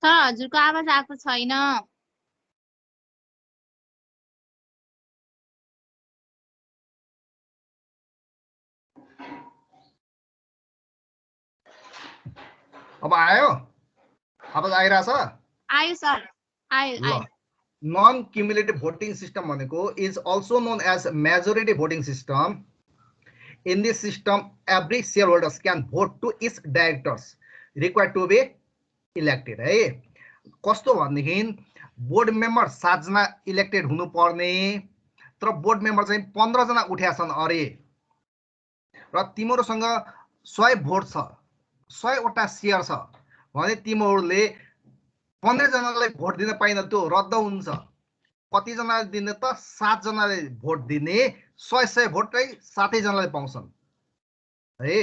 Sir हजुरको आवाज आएको छैन। अब आयो? आवाज आइरहेछ? आयो सर, आयो। Non-cumulative voting system is also known as majority voting system. In this system, every shareholders can vote to its directors required to be elected. है कस्तो भन्देखि बोर्ड मेम्बर 7 जना इलेक्टेड हुनु पर्ने, तर बोर्ड मेम्बर चाहिँ 15 जना उठ्या छन् अरे र तिमीहरुसँग 100 भोट छ, 100 वटा शेयर छ भने तिमीहरुले 15 जनालाई भोट दिन पाइन, त्यो रद्द हुन्छ। कति जनाले दिने त 7 जनाले भोट दिने, 100 भोट चाहिँ 7 जनाले पाउँछन् है।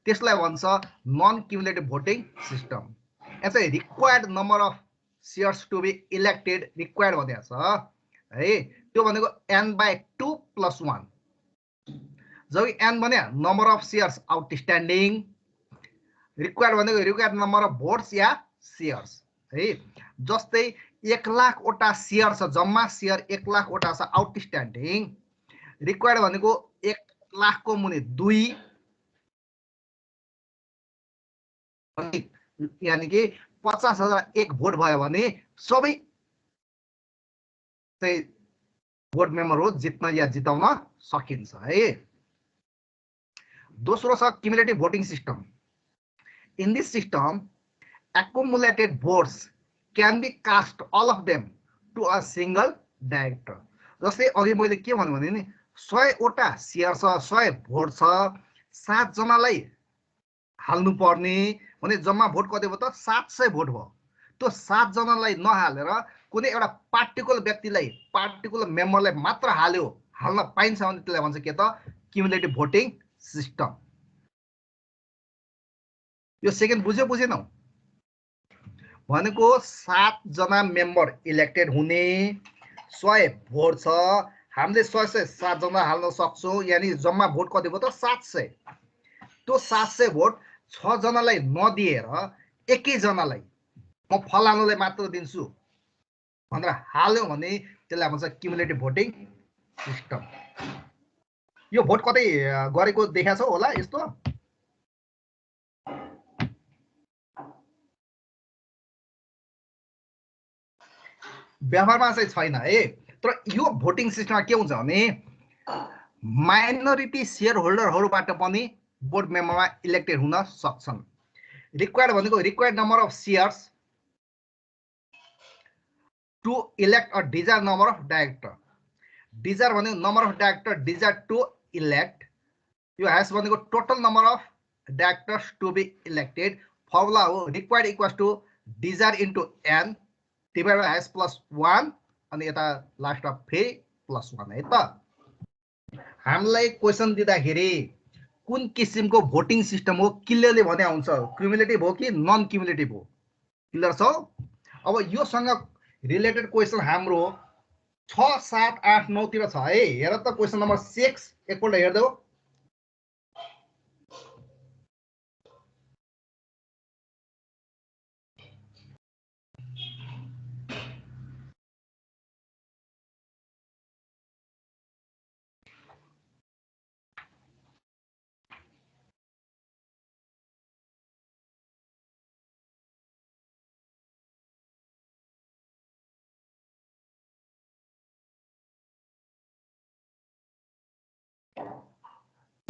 त्यसलाई भन्छ non cumulative voting system. As a required number of shares to be elected, required भनेको छ है, त्यो भनेको n/2 + 1। जब n भने number of shares outstanding, required भनेको रिक्वायर्ड नम्बर अफ भोट्स या शेयर्स है। जस्तै 1 लाख वटा शेयर छ, जम्मा शेयर 1 लाख वटा छ आउटस्ट्यान्डिङ, रिक्वायर्ड भनेको 1 लाख को मुनि 2, यानी कि 50,000 एक भोट भयो भने सबै चाहिँ बोर्ड मेम्बर हो जित्न या जिताउन सकिन्छ है। दोस्रो छ cumulative voting system. In this system accumulated votes can be cast all of them to a single director. जस्तै अघि मैले के भन्नु भने नि 100 वटा शेयर छ, 100 भोट छ, 7 जनालाई हाल्नु पर्ने भने जम्मा भोट कति भयो त 700 भोट भयो। त्यो 7 जनालाई नहालेर कुनै एउटा पार्टिकुलर व्यक्तिलाई, पार्टिकुलर मेम्बरलाई मात्र हाल्न पाइन्छ भने त्यसलाई भन्छ के त क्युमुलेटिभ भोटिङ सिस्टम। यो सेकेन्ड बुझेनौ? भनेको 7 जना मेम्बर इलेक्टेड हुने, 100 भोट छ, हामीले 100 7 जना हाल्न सक्छौं, यानी जम्मा भोट कति भयो त 700। त्यो 700 भोट 6 जनालाई नदिएर एकै जनालाई म फलानुलाई मात्र दिन्छु भनेर हाल्यो भने त्यसलाई भन्छ क्युमुलेटिभ भोटिङ सिस्टम। यो भोट कतै गरेको देखाछ होला यस्तो? व्यवहारमा चाहिँ छैन है। तर यो भोटिङ सिस्टममा के हुन्छ भने माइनोरिटी शेयर होल्डरहरुबाट पनि बोर्ड मेम्बरमा इलेक्टेड हुन सक्छन्। रिक्वायर्ड भनेको required number of shares to elect a desire number of director. Desire भनेको number of director desire to elect. यो हैज भनेको total number of directors to be elected. Formula हो required equals to desire into n divide by s + 1 अनि यता लास्टमा फेरि +1 है त। हामीलाई क्वेशन दिँदाखेरि कुन किसिमको भोटिङ सिस्टम हो क्लियरली भने हुन्छ, क्युमुलेटिभ हो कि नन क्युमुलेटिभ हो? क्लियर छ? अब यो सँग रिलेटेड क्वेशन हाम्रो 6 7 8 9 तिर छ है। हेर त क्वेशन नम्बर 6 एकपल्ट हेर्दै हो।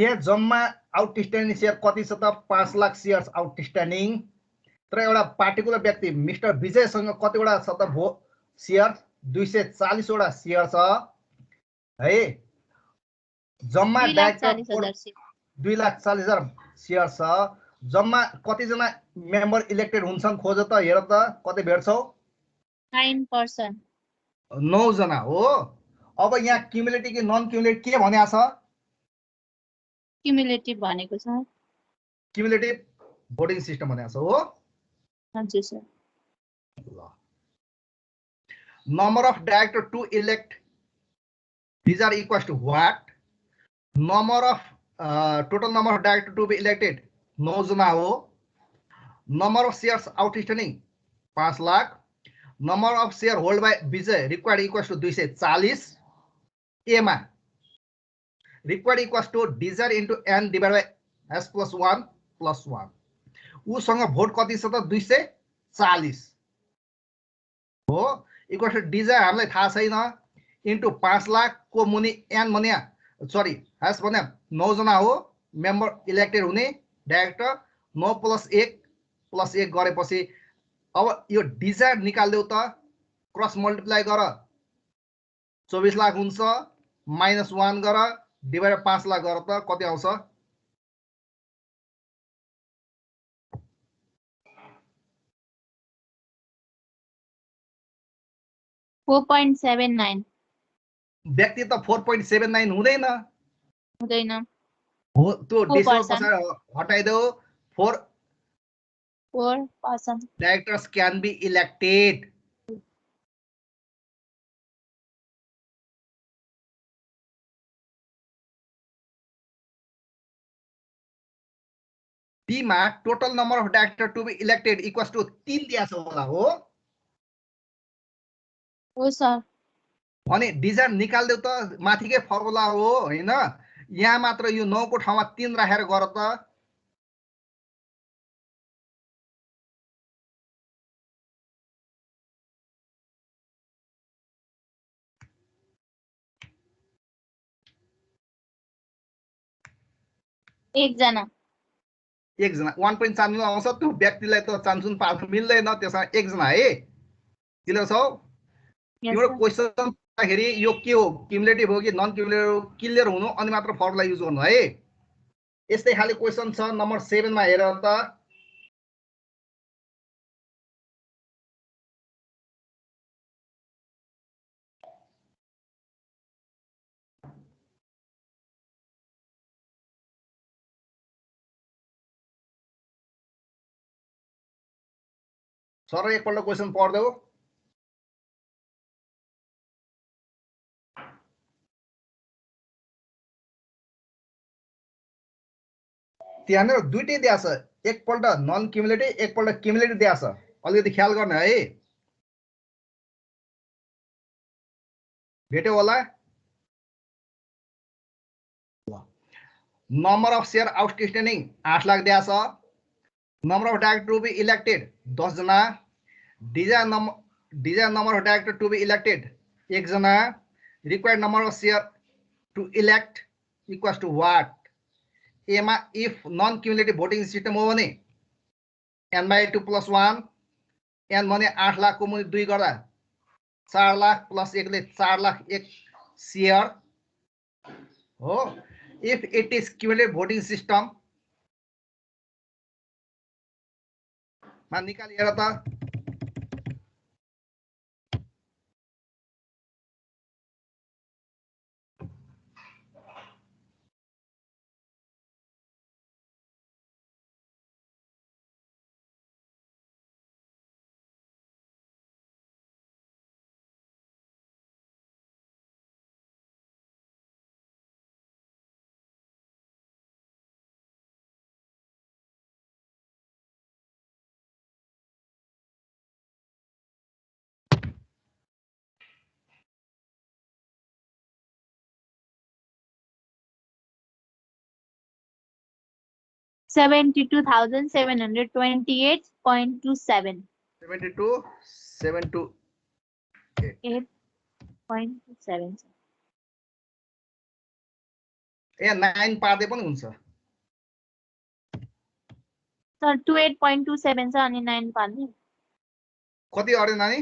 त्यहाँ जम्मा आउटस्ट्यान्डिङ शेयर कति छ त 5 लाख शेयर्स आउटस्ट्यान्डिङ। तर एउटा पार्टिकुलर व्यक्ति मिस्टर विजयसँग कतिवटा छ त शेयर 240 वटा शेयर छ है। जम्मा डाइरेक्टर 2,40,000 शेयर छ। जम्मा कति जना मेम्बर इलेक्टेड हुन्छन् खोज त, हेर त कति भेट्छौ? 9%। 9 जना हो। अब यहाँ क्युमुलेटिभ कि नन क्युमुलेटिभ के भनेको छ? क्युमुलेटिभ भनेको छ। क्युमुलेटिभ भोटिङ सिस्टम भनेको छ हो। हजुर सर। ल number of director to elect, these are equals to what? Number of total number of director to be elected 9 जना हो। number of shares outstanding 5 lakh. Number of share hold by Vijay required equals to 240. A मा required equals to desire into n divided by s plus 1 plus 1. उसँग vote कति छ त 240 हो equal to desire हामीलाई थाहा छैन इन्टु 5 लाख को मुनि n भन्या सरी हैस भन्या 9 जना हो मेम्बर इलेक्टेड हुने डाइरेक्टर 9 + 1 गरेपछि अब यो डिजायर निकाल्देऊ त क्रस मल्टिप्लाई गर 24 लाख हुन्छ -1 गर डिवाइड 5 लाख गर त कति आउँछ 4.79 व्यक्ति त 4.79 हुँदैन हुँदैन हो त्यो 4% डेसिमल पछाडि हटाइदेऊ 4% directors can be elected. B मा total number of directors to be elected equals to 3 दिया छ होला हो सर भने डिजाइन निकाल्देऊ त माथिकै फर्मुला हो हैन यहाँ मात्र यो 9 को ठाउँमा 3 राखेर गर त एक जना 1 चान्नु आउँछ त्यो व्यक्तिलाई त चान्सुन पाल्न मिल्दैन त्यसमा एक जना है क्लियर छ यो क्वेशन खेरि यो के हो क्युमुलेटिभ हो कि नन क्युमुलेटिभ हो क्लियर हुनु अनि मात्र फर्मुला युज गर्नु है यस्तै खाली क्वेशन छ नम्बर 7 मा हेर त सर एकपल्ट क्वेशन पढ्देऊ त्यहाँनिर दुईटै दिया छ एकपल्ट नन क्युमुलेटिभ एकपल्ट क्युमुलेटिभ दिया छ अलिकति ख्याल गर्ने है भेट्यो होला number of share outstanding 8 lakh दिया छ number of director to be elected 10 जना desire number of director to be elected 1 जना required number of share to elect equals to what एमा if non cumulative voting system हो भने n/2 + 1 n भने 8 लाख को मुनि 2 गर्दा 4 लाख + 1 ले 4 लाख 1 शेयर हो if it is cumulative voting system मा निकाल हेर त $72,728.27 8.27 ए 9 पार्दै पनि हुन्छ सर 28.27 छ अनि 9 पार्ने कति अरे नानी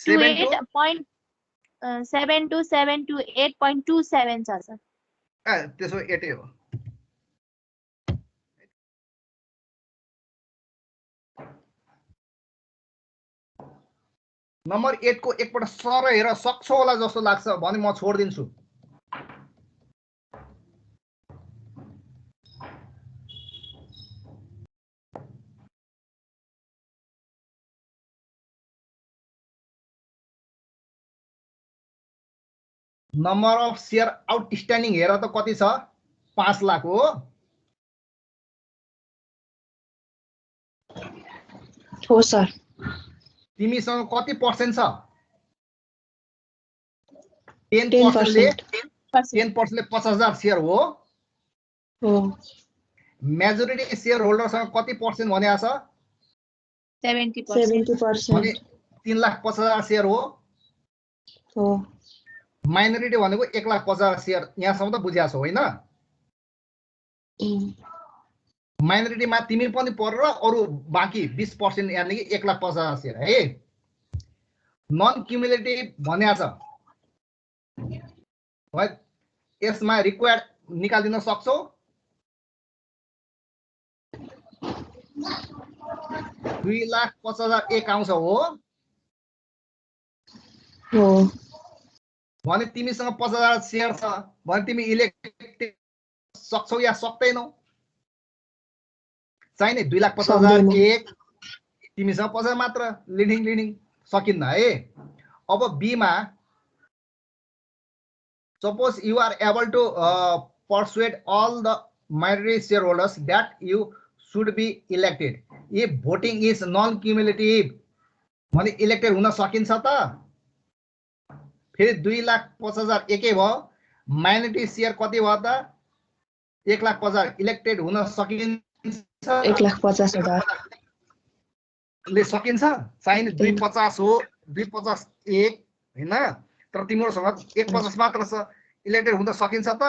7.727 छ सर त्यसो 8 हो नम्बर 8 को एकपल्ट सर हेर सक्छ होला जस्तो लाग्छ भने म छोड्दिन्छु नम्बर अफ शेयर आउटस्ट्यान्डिङ हेर त कति छ 5 लाख हो हो सर तिमीसँग कति पर्सेन्ट छ 10% ले 50,000 शेयर हो मेजोरिटी शेयर होल्डरसँग कति पर्सेन्ट भनेको छ 70%. भने 3,50,000 शेयर हो माइनोरिटी भनेको 1,50,000 शेयर यहाँसम्म त बुझ्या छौ हैन माइनोरिटीमा तिमी पनि पर र अरु बाँकी 20% यानि कि 1,50,000 शेयर है नन क्युमुलेटिभ भनेको छ है यसमा रिक्वायर्ड निकाल्दिन सक्छौ 2,50,000 एक आउँछ हो भने तिमीसँग 50,000 शेयर छ भने तिमी इलेक्ट सक्छौ या सक्दैनौ चाहिने 2,50,000 एक तिमीसँग 50,000 मात्र लिडिङ सकिन्न है अब बी मा suppose you are able to persuade all the minority shareholders that you should be elected if voting is non cumulative भने इलेक्टेड हुन सकिन्छ त फेरि 2,50,000 एकै भयो माइनोरिटी शेयर कति भयो त 1,50,000 इलेक्टेड हुन सकिन्छ 1,50,000 ले सकिन्छ चाहिने 250 हो 250 एक हैन तर तिमीहरुसँग 150 मात्र छ इलेक्टेड हुन सकिन्छ त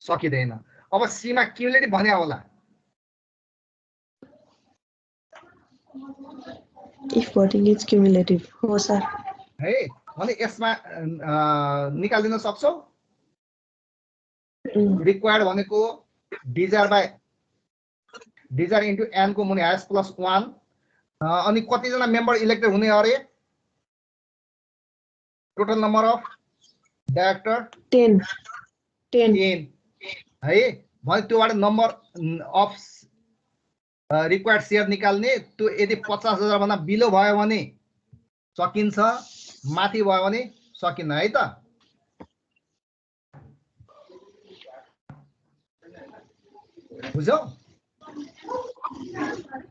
सकिदैन अब सी मा क्युमुलेटिभ भन्या होला if voting is cumulative हो सर है भने यसमा निकाल्दिन सक्छौ रिक्वायर्ड भनेको डिजायर इन्टु n को मुनि s + 1 अनि कति जना मेम्बर इलेक्टेड हुने अरे टोटल नम्बर अफ डाइरेक्टर 10 है भने त्योबाट नम्बर अफ रिक्वायर्ड शेयर निकाल्ने त्यो यदि 50,000 भन्दा बिलो भयो भने सकिन्छ माथि भयो भने सकिन्न है त बुझ्यौ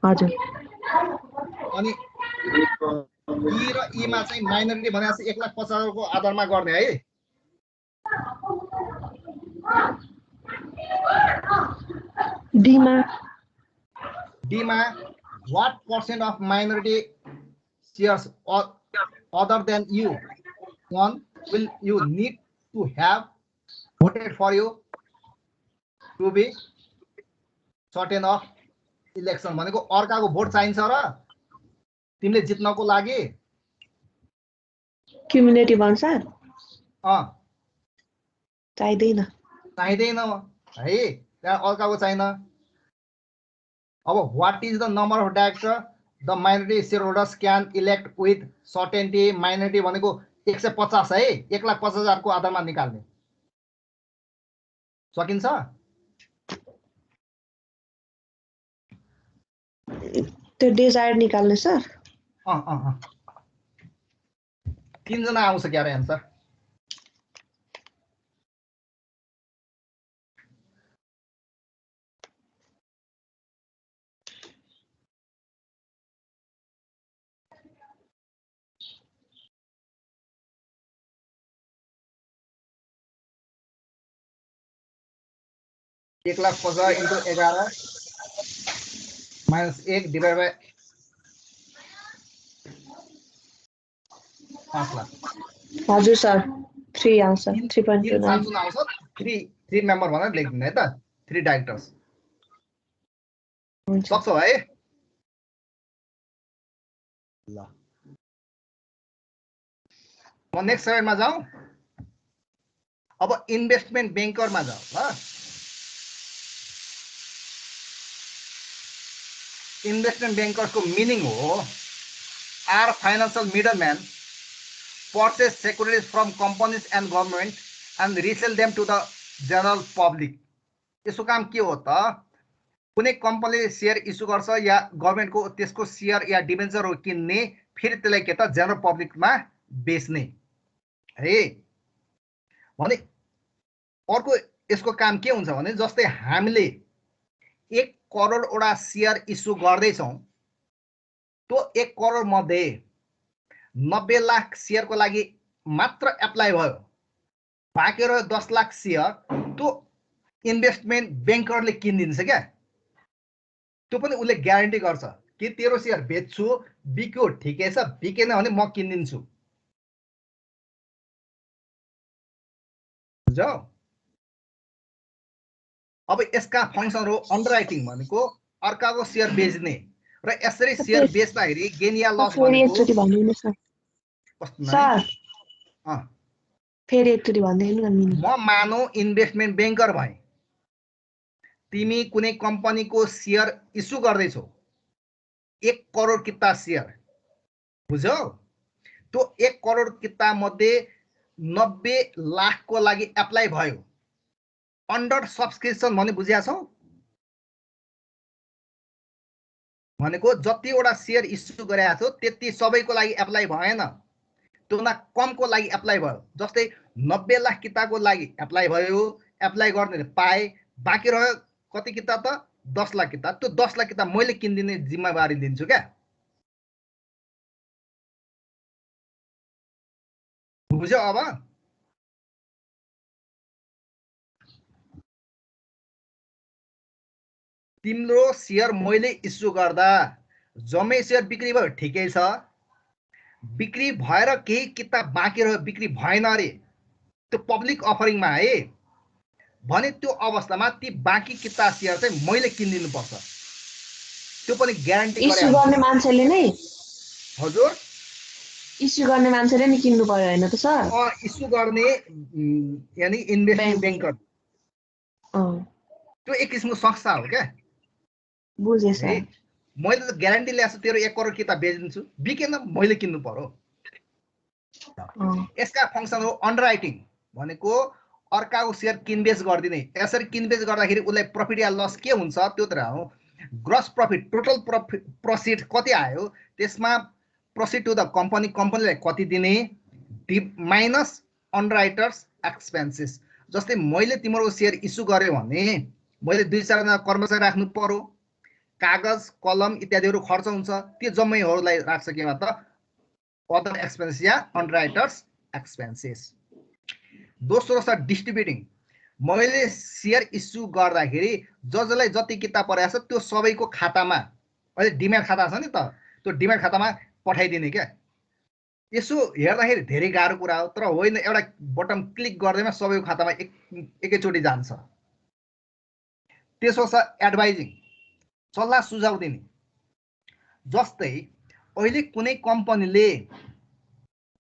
हजुर अनि ई र ई मा चाहिँ माइनोरिटी भनेको 1,50,000 को आधारमा गर्ने है डी मा what percent of minority shares other than you one will you need to have voted for you to be certain of election भनेको अर्काको भोट चाहिन्छ र तिमीले जित्नको लागि क्युमुलेटिभ अनुसार चाहिदैन है त्यहाँ अर्काको चाहिन अब what is the number of director the minority shareholders can elect with certainty minority भनेको 150 है 1,50,000 को आधारमा निकाल्ने सकिन्छ त्यो डिजायर निकाल्ने सर 3 जना आउँछ क्यारे answer (1,50,000 into 11 minus 1 divided by 5 lakh हजुर सर 3 आउँछ 3.29 आउँछ 3 मेम्बर भनेर लेख्दिनु है त 3 डाइरेक्टर्स सक्छौ है ल म नेक्स्ट स्लाइडमा जाउँ अब इन्भेस्टमेन्ट बैंकरमा जाउँ ल इन्भेस्टमेन्ट बैंकर्स को मीनिंग हो are financial middleman purchase securities from companies and government and resell them to the general public यसको काम के हो त कुनै कम्पनीले शेयर इस्यु गर्छ या गभर्नमेन्ट को त्यसको शेयर या डिबेन्चर हो किन्ने फेरि त्यसलाई के त जनरल पब्लिकमा बेच्ने है भने अर्को यसको काम के हुन्छ भने जस्तै हामीले 1 करोडवटा शेयर इस्यु गर्दैछौँ, त्यो 1 करोड मध्ये 90 लाख शेयरको लागि मात्र एप्लाई भयो, बाँकी रह्यो 10 लाख शेयर, त्यो इन्भेस्टमेन्ट ब्याङ्करले किनिदिन्छ क्या। त्यो पनि उसले ग्यारेन्टी गर्छ कि तेरो शेयर बेच्छु, बिक्यो ठिकै छ, बिकेन भने म किनिदिन्छु। बुझ्यौ? अब यसका फङ्सनहरू अन्डरराइटिङ भनेको अर्काको शेयर बेच्ने र यसरी शेयर बेच्दाखेरि गेन या लस फेरि भनेको एकचोटि भनिदिनु सर। सर फेरि एकचोटि भनिदिनु न मिनी। म मानौ इन्भेस्टमेन्ट ब्याङ्कर भए, तिमी कुनै कम्पनीको शेयर इस्यु गर्दैछौ, 1 करोड किता शेयर, बुझ्यौ? त्यो 1 करोड किता मध्ये 90 लाखको लागि एप्लाई भयो। अन्डर सब्सक्रिप्सन भने बुझ्या छौ? भनेको जतिवटा शेयर इस्यु गरेका छौ त्यति सबैको लागि एप्लाई भएन, त्योभन्दा कमको लागि एप्लाई भयो। जस्तै 90 लाख किताको लागि एप्लाई भयो, एप्लाई गर्ने पाए, बाँकी रह्यो कति किता त 10 लाख किता। त्यो 10 लाख किता मैले किनिदिने जिम्मेवारी लिन्छु क्या। बुझ्यौ? अब तिम्रो शेयर मैले इस्यु गर्दा जम्मै शेयर बिक्री भयो, ठिकै छ। बिक्री भएर केही किता बाँकी रह्यो, बिक्री भएन अरे, त्यो पब्लिक अफरिङमा आए भने त्यो अवस्थामा ती बाँकी किता शेयर चाहिँ मैले किनिदिनु पर्छ। त्यो पनि ग्यारेन्टी गरे। इस्यु गर्ने मान्छेले नै? हजुर, इस्यु गर्ने मान्छेले नि किन्नु पर्यो हैन त सर? इस्यु गर्ने यानी इन्भेस्टमेन्ट ब्याङ्कर, त्यो एक किसिमको संस्था हो क्या। बुझे सर। मैले त ग्यारेन्टी ल्याएको छु तेरो 1 करोड किता बेचिदिन्छु, बिकेन मैले किन्नु पर्यो। यसका फङ्सनहरू अन्डरराइटिङ भनेको अर्काको शेयर किनबेच गरिदिने। यसरी किनबेच गर्दाखेरि उसलाई प्रफिट या लस के हुन्छ त्यो त हो। ग्रस प्रफिट, टोटल प्रफिट कति आयो, त्यसमा प्रोसिड टु द कम्पनी, कम्पनीलाई कति दिने, माइनस अन्डरराइटर्स एक्सपेन्सेस। जस्तै मैले तिम्रो शेयर इस्यु गरेँ भने मैले 2-4 जना कर्मचारी राख्नु पर्यो, कागज कलम इत्यादिहरू खर्च हुन्छ, त्यो जम्मैहरूलाई राख्छ केमा त अदर एक्सपेन्सेस या अन्डरराइटर्स एक्सपेन्सेस। दोस्रो छ डिस्ट्रिब्युटिङ। मैले शेयर इस्यु गर्दाखेरि जसलाई जति किता परेको छ त्यो सबैको खातामा, अहिले डिम्याट खाता छ नि त, त्यो डिम्याट खातामा पठाइदिने क्या। यसो हेर्दाखेरि धेरै गाह्रो कुरा हो, तर होइन, एउटा बटन क्लिक गर्दैमा सबैको खातामा एकैचोटि जान्छ। त्यसो छ एडभाइजिङ, सल्लाह सुझाउ दिने। जस्तै अहिले कुनै कम्पनीले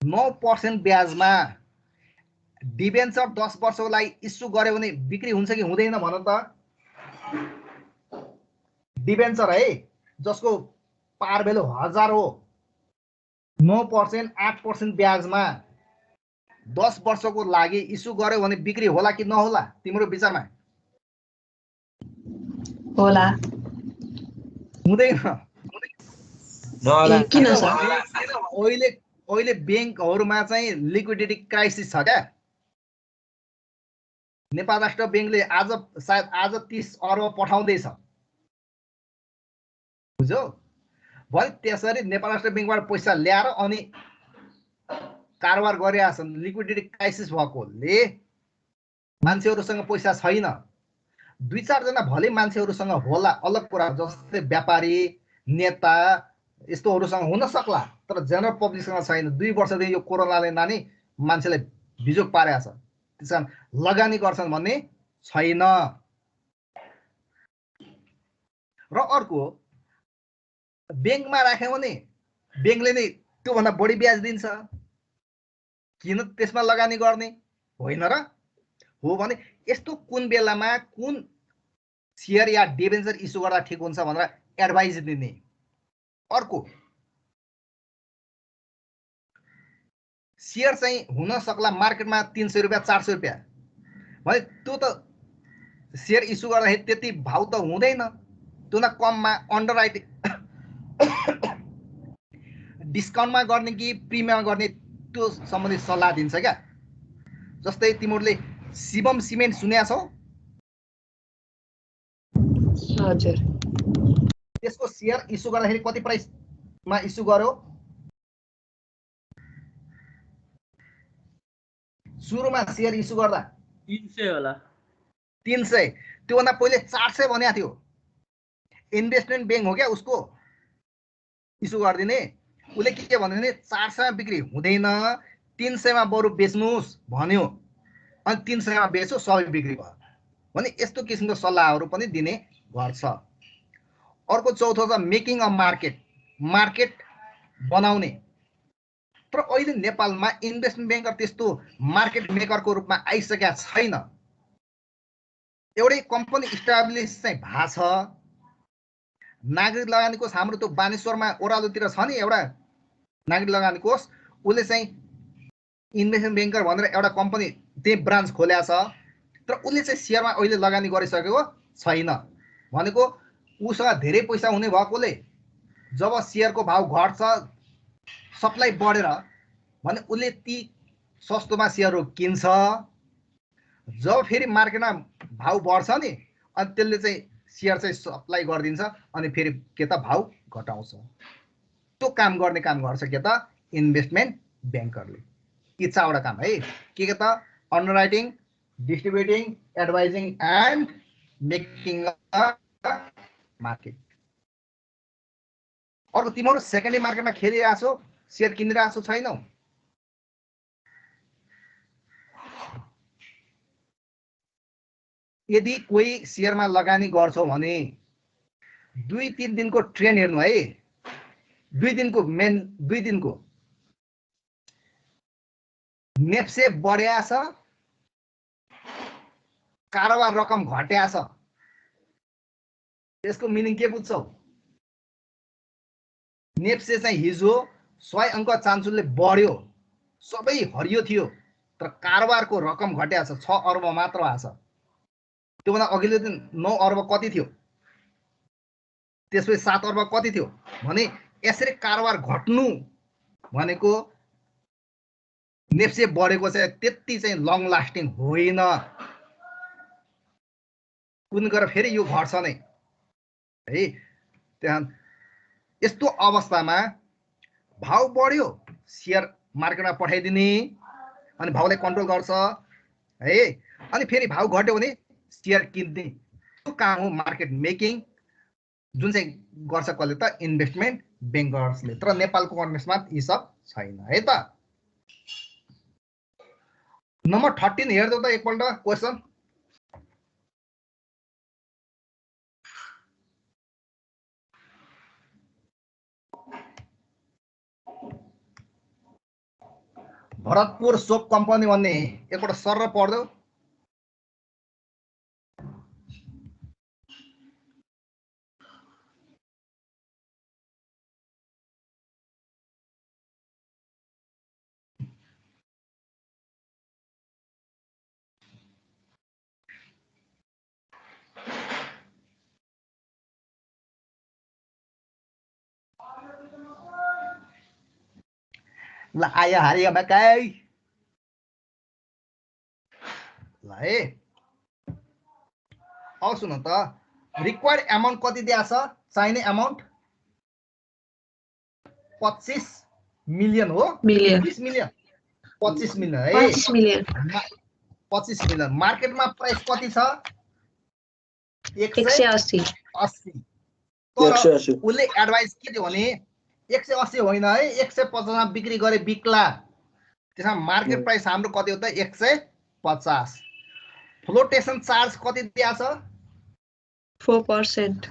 9% ब्याजमा डिबेन्चर 10 वर्षको लागि इस्यु गर्यो भने बिक्री हुन्छ कि हुँदैन भन त? डिबेन्चर है, जसको पार भ्यालु 1000 हो, 9% 8% ब्याजमा 10 वर्षको लागि इस्यु गर्यो भने बिक्री होला कि नहोला तिम्रो विचारमा? होला। हुँदैन। किन सर? अहिले ब्याङ्कहरूमा चाहिँ लिक्विडिटी क्राइसिस छ क्या। नेपाल राष्ट्र ब्याङ्कले आज 30 अर्ब पठाउँदैछ, बुझ्यौ? भने त्यसरी नेपाल राष्ट्र ब्याङ्कबाट पैसा ल्याएर अनि कारोबार गरिरहेका छन्। लिक्विडिटी क्राइसिस भएकोले मान्छेहरूसँग पैसा छैन। 2-4 जना भले मान्छेहरूसँग होला, अलग कुरा, जस्तै व्यापारी नेता यस्तोहरूसँग हुन सक्ला, तर जेनरल पब्लिकसँग छैन। 2 वर्षदेखि यो कोरोनाले नानी मान्छेलाई बिजोग पारेको छ, त्यस कारण लगानी गर्छन् भन्ने छैन। र अर्को, ब्याङ्कमा राख्यो भने ब्याङ्कले नै त्योभन्दा बढी ब्याज दिन्छ, किन त्यसमा लगानी गर्ने होइन र? हो भने यस्तो कुन बेलामा कुन शेयर या डिबेन्चर इस्यु गर्दा ठिक हुन्छ भनेर एडभाइस दिने। अर्को, शेयर चाहिँ हुन सक्ला मार्केटमा 300 रुपियाँ 400 रुपियाँ भने त्यो त शेयर इस्यु गर्दाखेरि त्यति भाउ त हुँदैन, त्यो न कममा अन्डरराइटिङ डिस्काउन्टमा गर्ने कि प्रिमियममा गर्ने त्यो सम्बन्धी सल्लाह दिन्छ क्या। जस्तै तिमीहरूले शिवम सिमेन्ट सुनेका छौ? हजुर त्यसको शेयर इस्यु गर्दाखेरि कति प्राइसमा इस्यु गर्यो? सुरुमा शेयर इस्यु गर्दा 300 होला 300, त्योभन्दा पहिले 400 भनेको थियो। इन्भेस्टमेन्ट बैंक हो क्या उसको इस्यु गरिदिने। उसले के भन्यो भने 400 मा बिक्री हुँदैन, 300 मा बरु बेच्नुस् भन्यो। अनि 300 मा बेच्यो, सबै बिक्री भयो भने यस्तो किसिमको सल्लाहहरू पनि दिने गर्छ। अर्को चौथो छ मेकिङ अ मार्केट, मार्केट बनाउने। तर अहिले नेपालमा इन्भेस्टमेन्ट ब्याङ्कर त्यस्तो मार्केट मेकरको रूपमा आइसकेका छैन। एउटै कम्पनी इस्टाब्लिस चाहिँ भएको छ। नागरिक लगानी कोष हाम्रो त्यो बानेश्वरमा ओह्रालोतिर छ नि एउटा नागरिक लगानी कोष, उसले चाहिँ इन्भेस्टमेन्ट ब्याङ्कर भनेर एउटा कम्पनी त्यही ब्रान्च खोलेको छ। तर उसले चाहिँ सेयरमा अहिले लगानी गरिसकेको छैन। भनेको उसँग धेरै पैसा हुने भएकोले जब सेयरको भाउ घट्छ, सप्लाई बढेर भने उसले ती सस्तोमा सेयरहरू किन्छ। जब फेरि मार्केटमा भाउ बढ्छ नि, अनि त्यसले चाहिँ सेयर चाहिँ सप्लाई गरिदिन्छ, अनि फेरि के त भाउ घटाउँछ। त्यो काम गर्ने काम गर्छ के त इन्भेस्टमेन्ट ब्याङ्करले। यी 4वटा काम है। के त underwriting, distributing, advising and making a market. अर्को तिमीहरू सेकेन्डरी मार्केटमा खेलिरहेको छौ, सेयर किनिरहेको छौ छैनौ? यदि कोही सेयरमा लगानी गर्छौ भने 2-3 दिनको ट्रेन्ड हेर्नु है। 2 दिनको नेप्से बढ्या छ, कारोबार रकम घट्या छ। त्यसको मिनिङ के बुझ्छौ? नेप्से चाहिँ हिजो 100 अङ्क चान्चुलले बढ्यो, सबै हरियो थियो, तर कारोबारको रकम घट्या छ, 6 अर्ब मात्र आछ। त्योभन्दा अघिल्लो दिन 9 अर्ब कति थियो, त्यसपछि 7 अर्ब कति थियो भने यसरी कारोबार घट्नु भनेको नेप्से बढेको चाहिँ त्यति चाहिँ लङ लास्टिङ होइन। कुन गरेर फेरि यो घट्छ नै है। त्यहाँ यस्तो अवस्थामा भाउ बढ्यो, सेयर मार्केटमा पठाइदिने, अनि भाउलाई कन्ट्रोल गर्छ है। अनि फेरि भाउ घट्यो भने सेयर किन्ने। त्यो काम हो मार्केट मेकिङ, जुन चाहिँ गर्छ कसले त इन्भेस्टमेन्ट ब्याङ्कर्सले। तर नेपालको कन्टेक्स्टमा यी सब छैन है त। नम्बर 13 हेर्दै त एकपल्ट क्वेसन। भरतपुर सोप कम्पनी भन्ने एकपल्ट सर पढ्दो। ल आयो हारियो मकै ल है। अब सुन त, रिक्वायर्ड एमाउन्ट कति दिया छ? चाहिने एमाउन्ट 25 मिलियन हो। 20 मिलियन 25 मिलियन है। 25 मिलियन 25 मिलियन। मार्केटमा प्राइस कति छ? 180। तर उसले एडभाइस के दियो भने 180 होइन है, 150 मा बिक्री गरे बिक्ला। त्यसमा मार्केट प्राइस हाम्रो कति हो त 150। फ्लोटेसन चार्ज कति दिया छ? 4%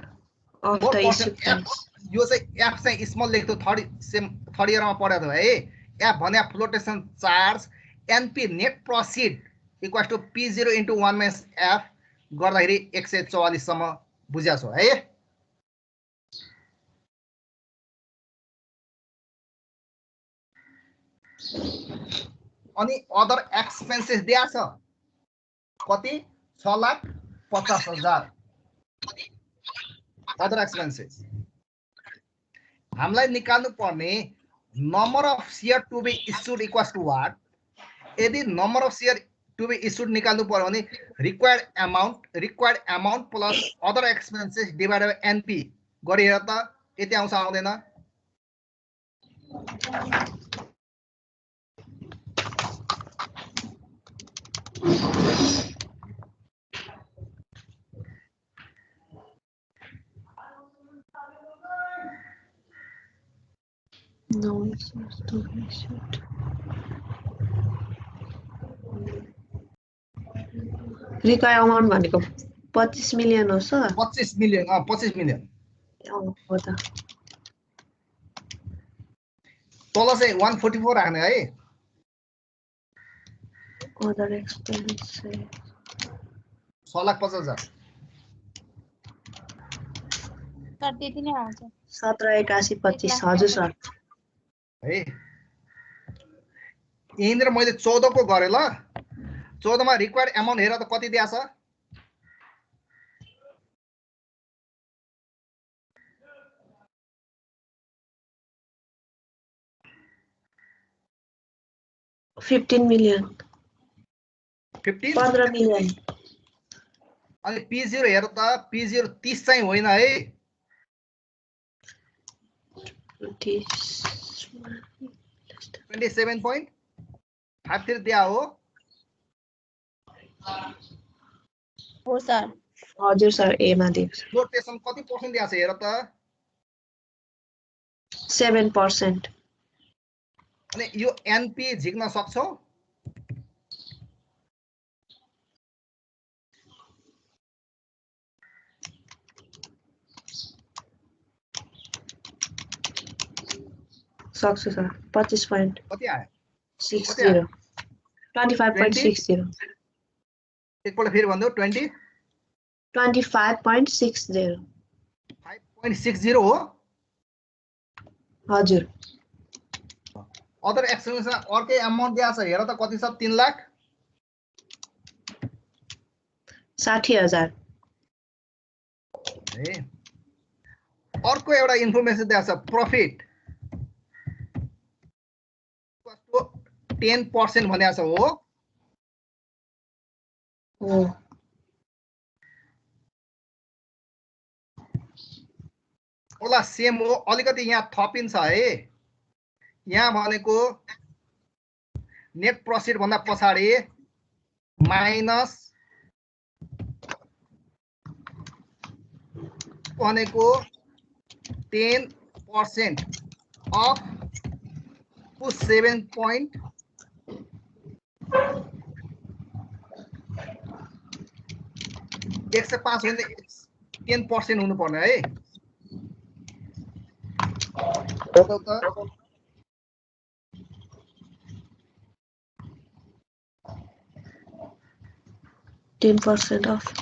अफ द इस्यु प्राइस। यो चाहिँ एफ चाहिँ स्मल लेख्थ्यो, थर्ड इयरमा पढेको थियो है। एफ भने flotation charge NP net profit equal to P0 * 1 - F गर्दाखेरि 144 सम्म बुझ्या छौ है। अनि अदर एक्सपेन्सेस दिया छ कति? 6,50,000 अदर एक्सपेन्सेस। हामीलाई निकाल्नु पर्ने number of share to be issued equals to what? यदि number of share to be issued निकाल्नु पर्यो भने required amount plus other expenses divided by NP गरे हेर त यति आउँछ आउँदैन No, it's not to be issued. Require amount भनेको 25 मिलियन हो सर 25 मिलियन 25 मिलियन हो त तल चाहिँ 144 राख्ने है अदर एक्सपेन्स 6,50,000 सर त्यति नै आउँछ 17,81,25 हजुर सर है यहीँनिर मैले 14 को गरेँ ल 14 मा रिक्वायर्ड अमाउन्ट हेर त कति दिया छ 15 मिलियन 15 15 मिलियन अनि P0 हेर त P0 30 चाहिँ होइन है 27.53 दिया हो हो सर हजुर सर ए मा दिएको फ्लोटेसन कति पर्सेन्ट दिया छ हेर त 7% अनि यो एनपी झिक्न सक्छौ सक्छु सर 25.60 कति आयो 25.60 एकपल्ट फेरि भन्दै 20 25.60 5.60 हो हजुर अदर एक्सपेन्सेस अर्कै अमाउन्ट दिया छ हेर त कति छ 3 लाख 60,000 है अर्को एउटा इन्फर्मेसन दिया छ प्रॉफिट 10% भनेको छ हो होला सेम हो अलिकति यहाँ थपिन्छ है यहाँ भनेको नेट प्रॉफिट भन्दा पछाडी माइनस भनेको 10% अफ 7 point 105 भने 10% हुनु पर्ने है त 10% off.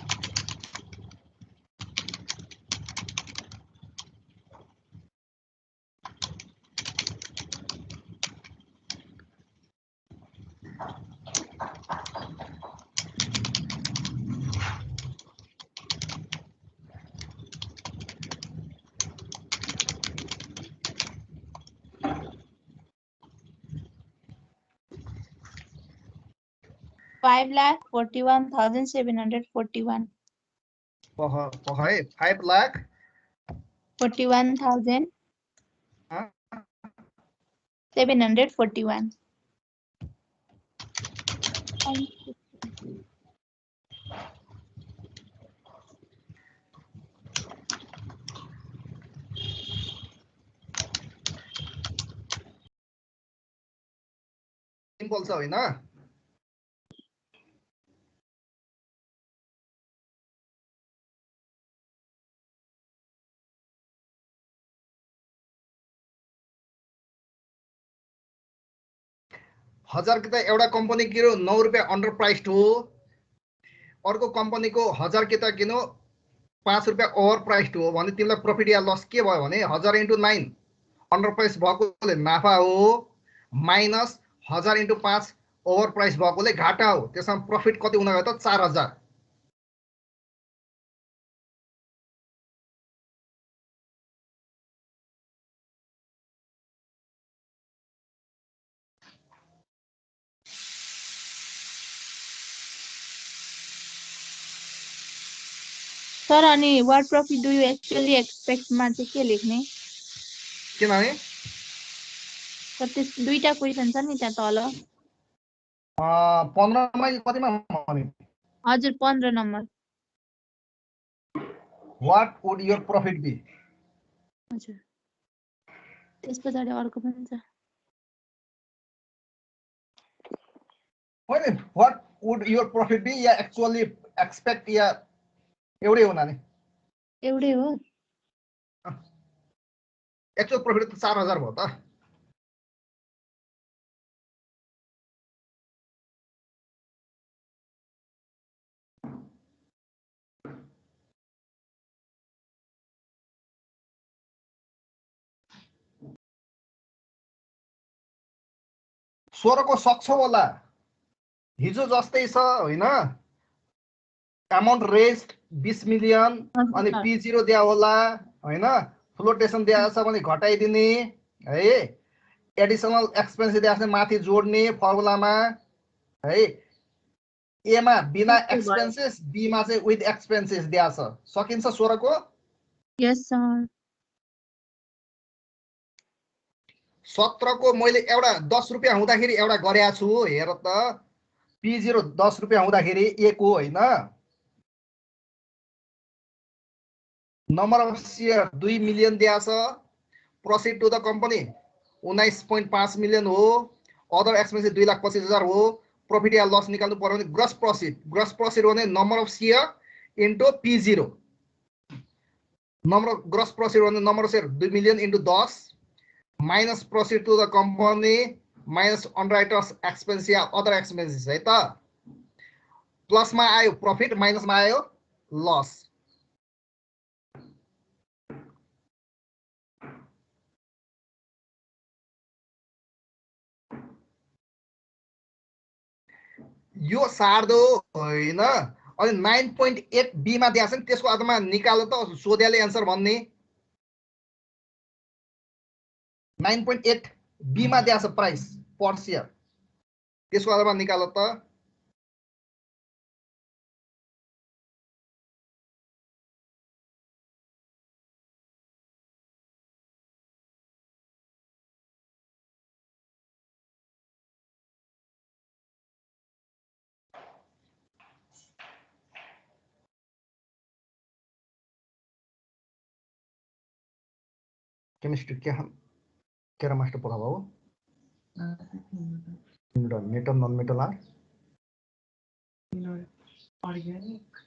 $5,41,741. 5 lakh 41,741. सिम्पल छ होइन हजार कि त एउटा कम्पनी किन्यो 9 रुपैयाँ अन्डर प्राइस्ड हो अर्को कम्पनीको 1000 कि त किन्यो 5 रुपैयाँ ओभर प्राइस्ड हो भने तिमीलाई प्रॉफिट या लस के भयो भने 1000 × 9 अन्डर प्राइस भएकोले नाफा हो माइनस 1000 × 5 ओभर प्राइस भएकोले घाटा हो त्यसमा प्रॉफिट कति हुन गयो त 4000 सर अनि what profit do you actually expect मा चाहिँ के लेख्ने? किनभने सर त्यस दुईटा क्वेशन छ नि त्यहाँ तल. 15 मैले कतिमा भने हजुर 15 number. what would your profit be? हजुर. त्यस पछाडि अर्को पनि छ. होइन what would your profit be yeah actually expect या एउटै हो नानी एउटै हो. एक्चुअल प्रॉफिट तो 4000 भयो त स्वरको सक्छ होला हिजो जस्तै छ होइन अमाउन्ट रेज्ड 20 मिलियन अनि P0 दिया होला हैन फ्लोटेसन दिया छ भने घटाइदिने है एडिशनल एक्सपेन्स दिया छ माथि जोड्ने फर्मुलामा है ए मा बिना एक्सपेन्सेस बी मा चाहिँ विथ एक्सपेन्सेस दिया छ सकिन्छ 16 को यस सर 17 को मैले एउटा 10 रुपैयाँ हुँदाखेरि एउटा गरेया छु हेर त P0 10 रुपैयाँ हुँदाखेरि ए को हैन नम्बर अफ शेयर 2 मिलियन दिया छ proceed to the company 19.5 million हो अदर एक्सपेन्सेस 2,25,000 हो प्रॉफिट या लस निकाल्नु पर्यो भने ग्रस प्रॉफिट भने number of share into P0 number gross profit भने number of share 2 million into 10 minus proceed to the company minus underwriters expense या other expenses है त प्लस मा आयो प्रॉफिट माइनस मा आयो लस यो सार्दो हैन अनि 9.8 बी मा दिया छ नि त्यसको आधारमा निकाल्नु त सोध्याले आन्सर भन्ने 9.8 बी मा दिया छ प्राइस पर शेयर त्यसको आधारमा निकाल्नु त केमिस्ट्री क्या मास्टर पढा हो metal non metal or organic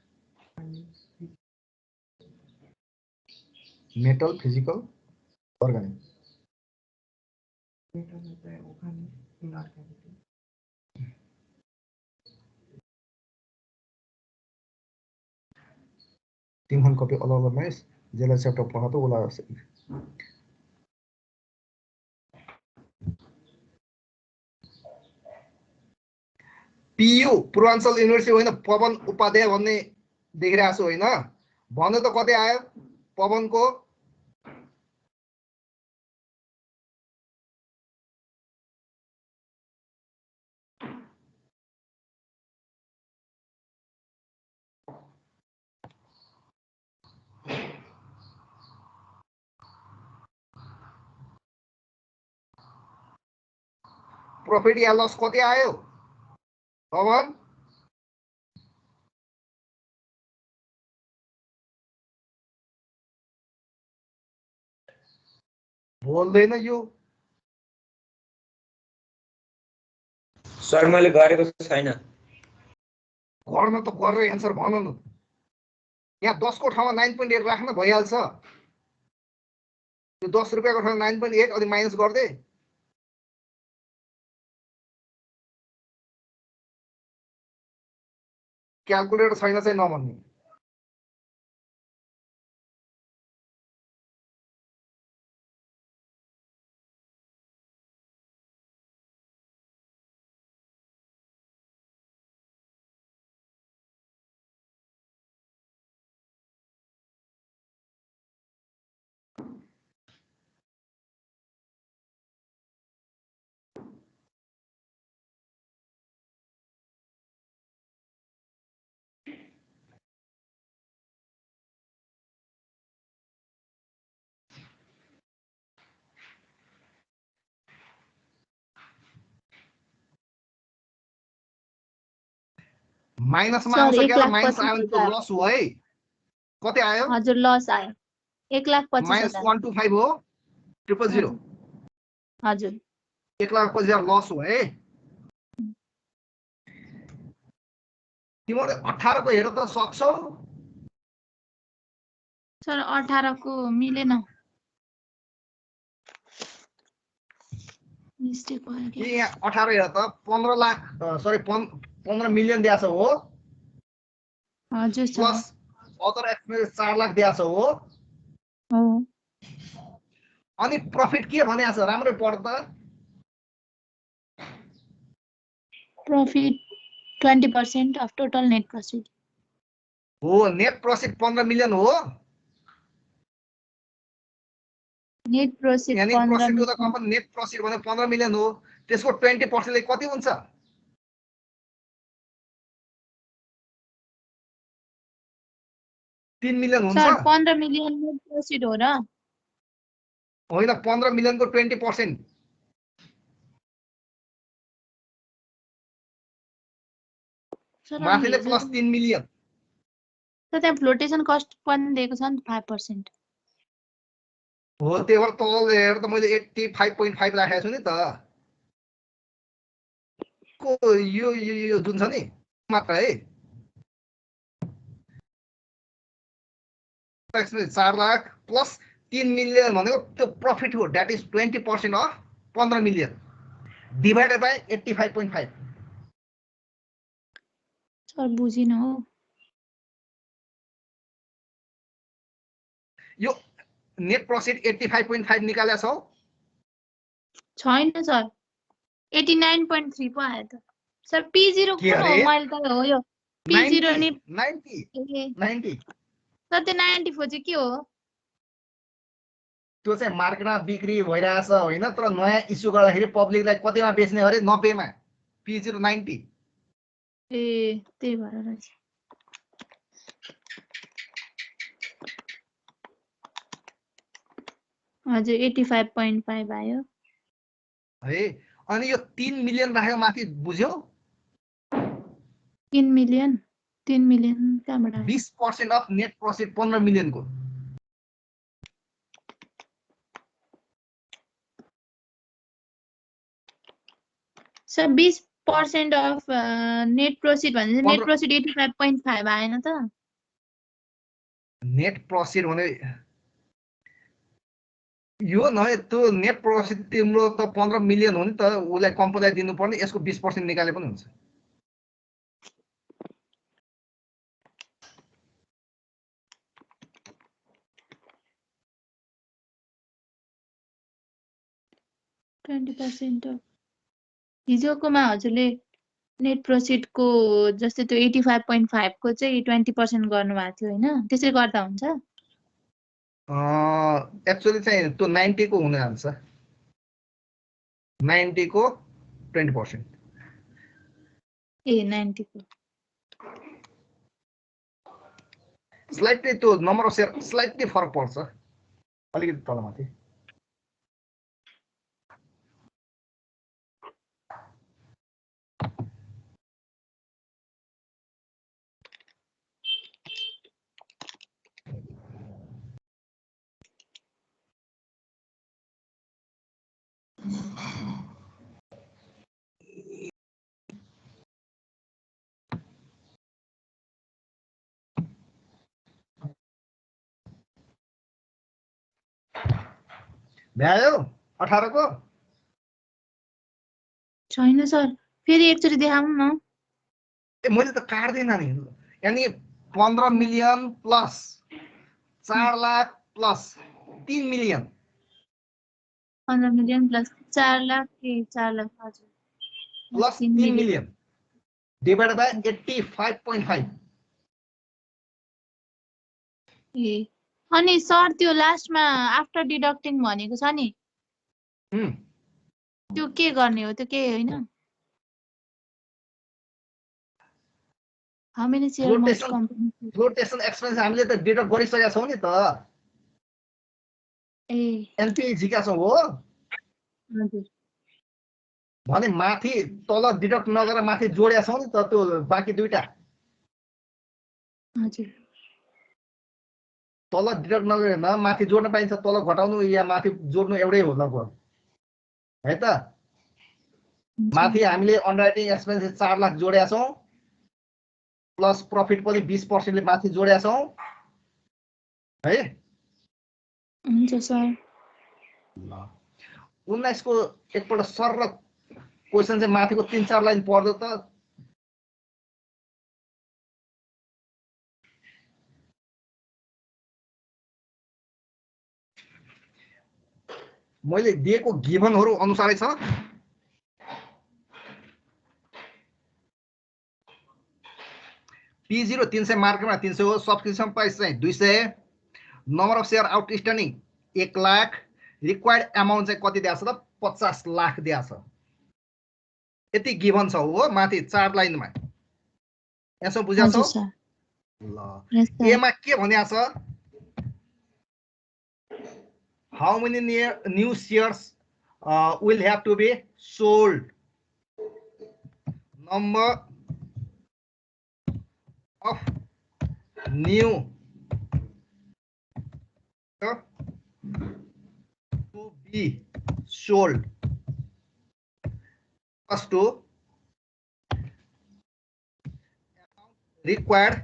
metal physical organic metal is the organic inorganic. तीन कपी अलग अलग में जेला चैप्टर पढ़ा तो बोला पीयू पूर्वाञ्चल युनिभर्सिटी होइन पवन उपाध्याय भन्ने देखिरहेको छु होइन भन्नु त कतै आयो पवनको प्रॉफिट या लस कति आयो पवन बोल्दैन यो सर मैले गरेको छैन गर्न त गरेर एन्सर भन न यहाँ 10 को ठाउँमा 9.8 राख्न भइहाल्छ त्यो 10 रुपैयाँको ठाउँमा 9.8 अनि माइनस गर्दै क्याल्कुलेटर छैन चाहिँ नभन्ने माइनसमा सर आउँछ 1 क्या लाख माइनस 25 आयो त हजार लस हो है कति आयो हजुर लस आयो 1,25,000 -125 हो 000 हजुर हजुर 1,25,000 लस हो है तिमीले 18 को हेर त सक्छौ सर 18 को मिलेन मिस्टेक भयो कि क्या यहाँ 18 हेर त 15 लाख सरी 15 मिलियन दिएको छ हो हजुर sir plus other expense 4 lakh दिएको छ हो हो अनि प्रफिट के भनेको छ राम्रै पढ त profit 20% of total net proceed हो नेट प्रॉफिट 15 मिलियन हो net proceed यानी 15 profit to the million company net profit भने 15 मिलियन हो त्यसको 20% ले कति हुन्छ 3 मिलियन हुन्छ सर 15 million net proceed हो र होइन 15 मिलियन को 20% सर माथिले प्लस 3 मिलियन त त्यहाँ फ्लोटेसन कस्ट पनि दिएको छ नि 5% हो त्यही भएर तल हेरेर त मैले 85.5 राखेको छु नि त को यो जुन छ नि मात्र है 4 लाख प्लस 3 मिलियन भनेको त्यो प्रफिट हो that is 20% of 15 million divided by 85.5 sir बुझिन हो यो नेट प्रॉफिट 85.5 निकालेको छौ छैन सर 89.3 पो आयो त सर P0 के कुन हो अरे? मैले त हो यो P0 नि 90 ए 90 सर त्यो 94 चाहिँ के हो त्यो चाहिँ मार्केटमा बिक्री भइरहेछ होइन तर नयाँ इस्यु गर्दाखेरि पब्लिकलाई कतिमा बेच्ने अरे 90 मा P0 90 ए त्यही भएर रहेछ हजुर 85.5 आयो है अनि यो 3 मिलियन राखेको माथि बुझ्यौ 3 मिलियन कहाँबाट आयो 20% अफ नेट प्रॉफिट 15 मिलियन को सर 20% अफ नेट प्रोसिड भने नेट 15 प्रोसिड 85.5 आएन त नेट प्रॉफिट भने यो नहे त्यो नेट प्रॉफिट तिम्रो त 15 मिलियन हो नि त उलाई कम्पनीलाई दिनुपर्ने यसको 20% निकाले पनि हुन्छ हिजोकोमा हजुरले नेट प्रोसिडको जस्तै त्यो 85.5 को चाहिँ 20% गर्नुभएको थियो होइन त्यसै गर्दा हुन्छ एक्चुअली चाहिँ त्यो 90 को हुन जान्छ 90 को 20% ए 90 को स्लाइटली त्यो नम्बर अफ सेयर स्लाइटली फरक पर्छ अलिकति तलमाथि भ्यायो 18 को छैन सर फेरि एकचोटि देखाउनु न ए मैले त काट्दैन नि यानी 15 million plus 4 lakh plus 3 million 15 million plus 4 lakh 4 lakh हजुर प्लस 3 मिलियन डिवाइडेड बाइ 85.5 ए अनि सर त्यो लास्टमा आफ्टर डिडक्टिङ भनेको छ नि त्यो के गर्ने हो त्यो के होइन how many share must company flotation expense हामीले त डिडक्ट गरिसकेका छौं नि त ए एनपी झिका छौं हो हजुर भने माथि तल डिडक्ट नगरेर माथि जोडेका छौं नि त त्यो बाँकी दुईटा हजुर तल डिडक्ट नगरेन माथि जोड्न पाइन्छ तल घटाउनु या माथि जोड्नु एउटै हो लगभग है त हुन्छ माथि हामीले अन्डरराइटिङ एक्सपेन्सेस 4 लाख जोडेका छौं प्लस प्रफिट पनि 20% ले माथि जोडेका छौं है हुन्छ सर ल 19 को एकपल्ट सरल क्वेशन चाहिँ माथिको 3-4 लाइन पढ्दो त मैले दिएको गिभनहरु अनुसारै छ P0 300 मार्केटमा 300 हो सब्सक्रिप्सन प्राइस चाहिँ 200 number of share outstanding 1 lakh required amount चाहिँ कति दिएको छ त 50 लाख दिएको छ यति गिभन छ हो माथि 4 लाइनमा यसो बुझ्या छौ ल ए मा के भनिया छ how many new shares will have to be sold number of new to be sold plus to required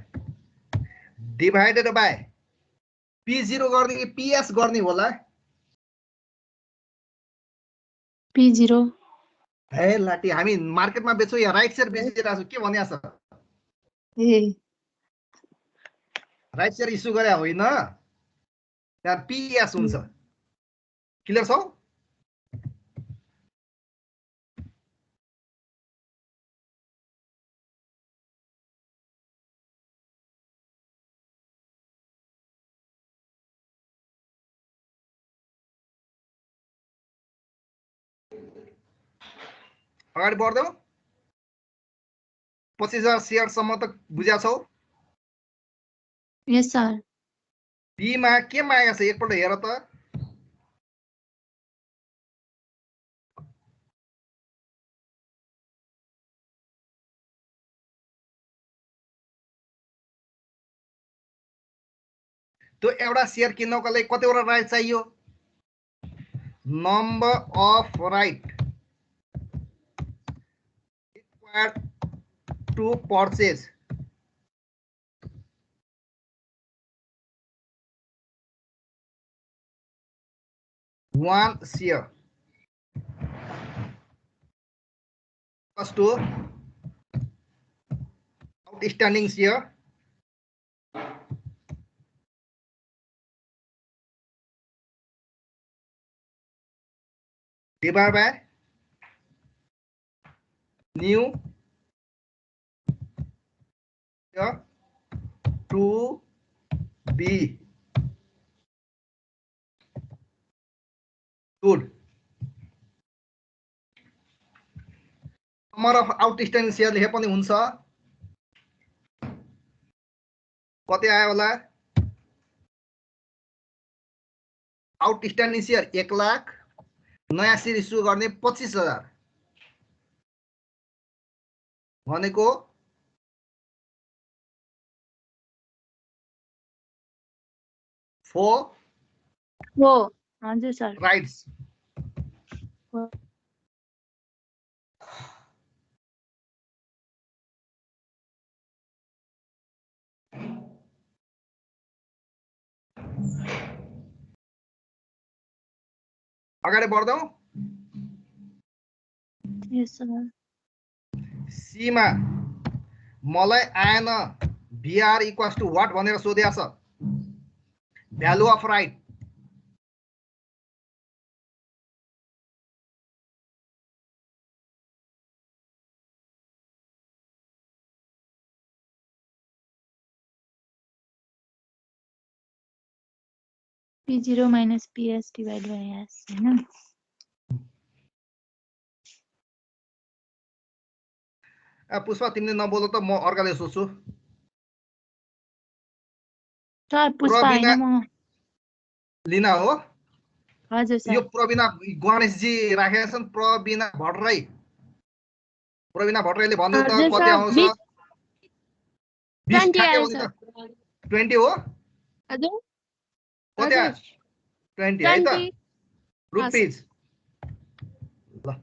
divided by P0 गर्ने कि PS गर्ने होला P0 हे लाटी हामी मार्केटमा बेच्छौ या राइट शेयर बेचिरहेको छु के भनिया छ ए राइट शेयर इस्यु गरे होइन त्यहाँ PS हुन्छ क्लियर छ अगाडि बढ्दै 25,000 शेयर सम्म त बुझ्या छौ यस सर बी मा के मागेको छ एकपल्ट हेर त त्यो एउटा शेयर किन्नको लागि कतिवटा राइट चाहियो number of right required to purchase one share plus to outstanding share divided by new share to be good number of outstanding share लेखे पनि हुन्छ कति आयो होला आउटस्ट्यान्डिङ शेयर 1 लाख नयाँ शेयर इस्यु गर्ने 25,000 भनेको फोर हो हजुर सर राइट्स अगाडि बढ्दौ यस सर सी मा मलाई आएन VR इक्वल्स टु व्हाट भनेर सोधेको छ value of right P0 minus PS divided by S हैन पुष्पा तिमीले नबोल त म अर्काले सोच्छु सर पुष्पा हैन म लिना हो हजुर सर यो प्रवीणा गणेशजी राखेका छन् प्रवीणा भट्टराईले भन्नु त हजुर कति सर आउँछ 20 20 ठ्याक्कै आयो हो नि सर। त 20 हो हजुर कति आयो हजुर 20 है त 20 रुपिज ल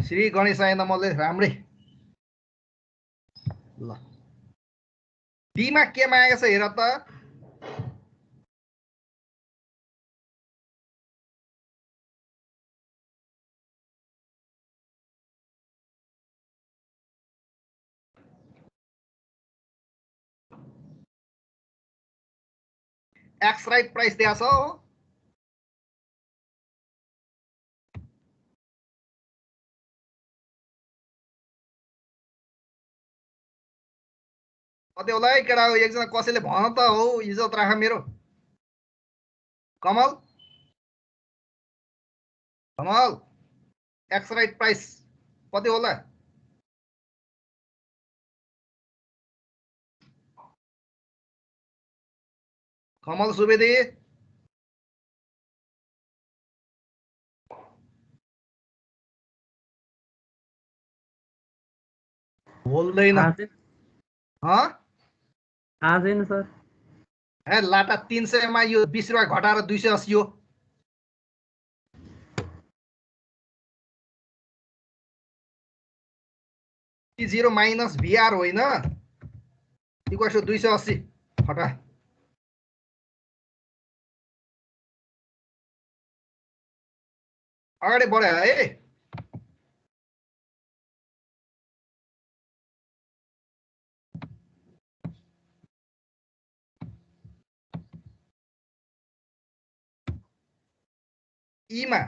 श्री गणेशाय नमले राम्रै ल डीमा के मागेको छ हेर त एक्स राइट प्राइस दिएको छ हो कति होला है केटा हो एकजना कसैले भन त हौ इज्जत राख मेरो Kamal Kamal x right price कति होला कमल सुवेदी बोल्दैन आज होइन सर ए लाटा 300 मा यो 20 रुपैयाँ घटाएर 280 हो T0 माइनस VR होइन इक्वल्स टु 280 हटा अगाडि बढ्यो है ईमा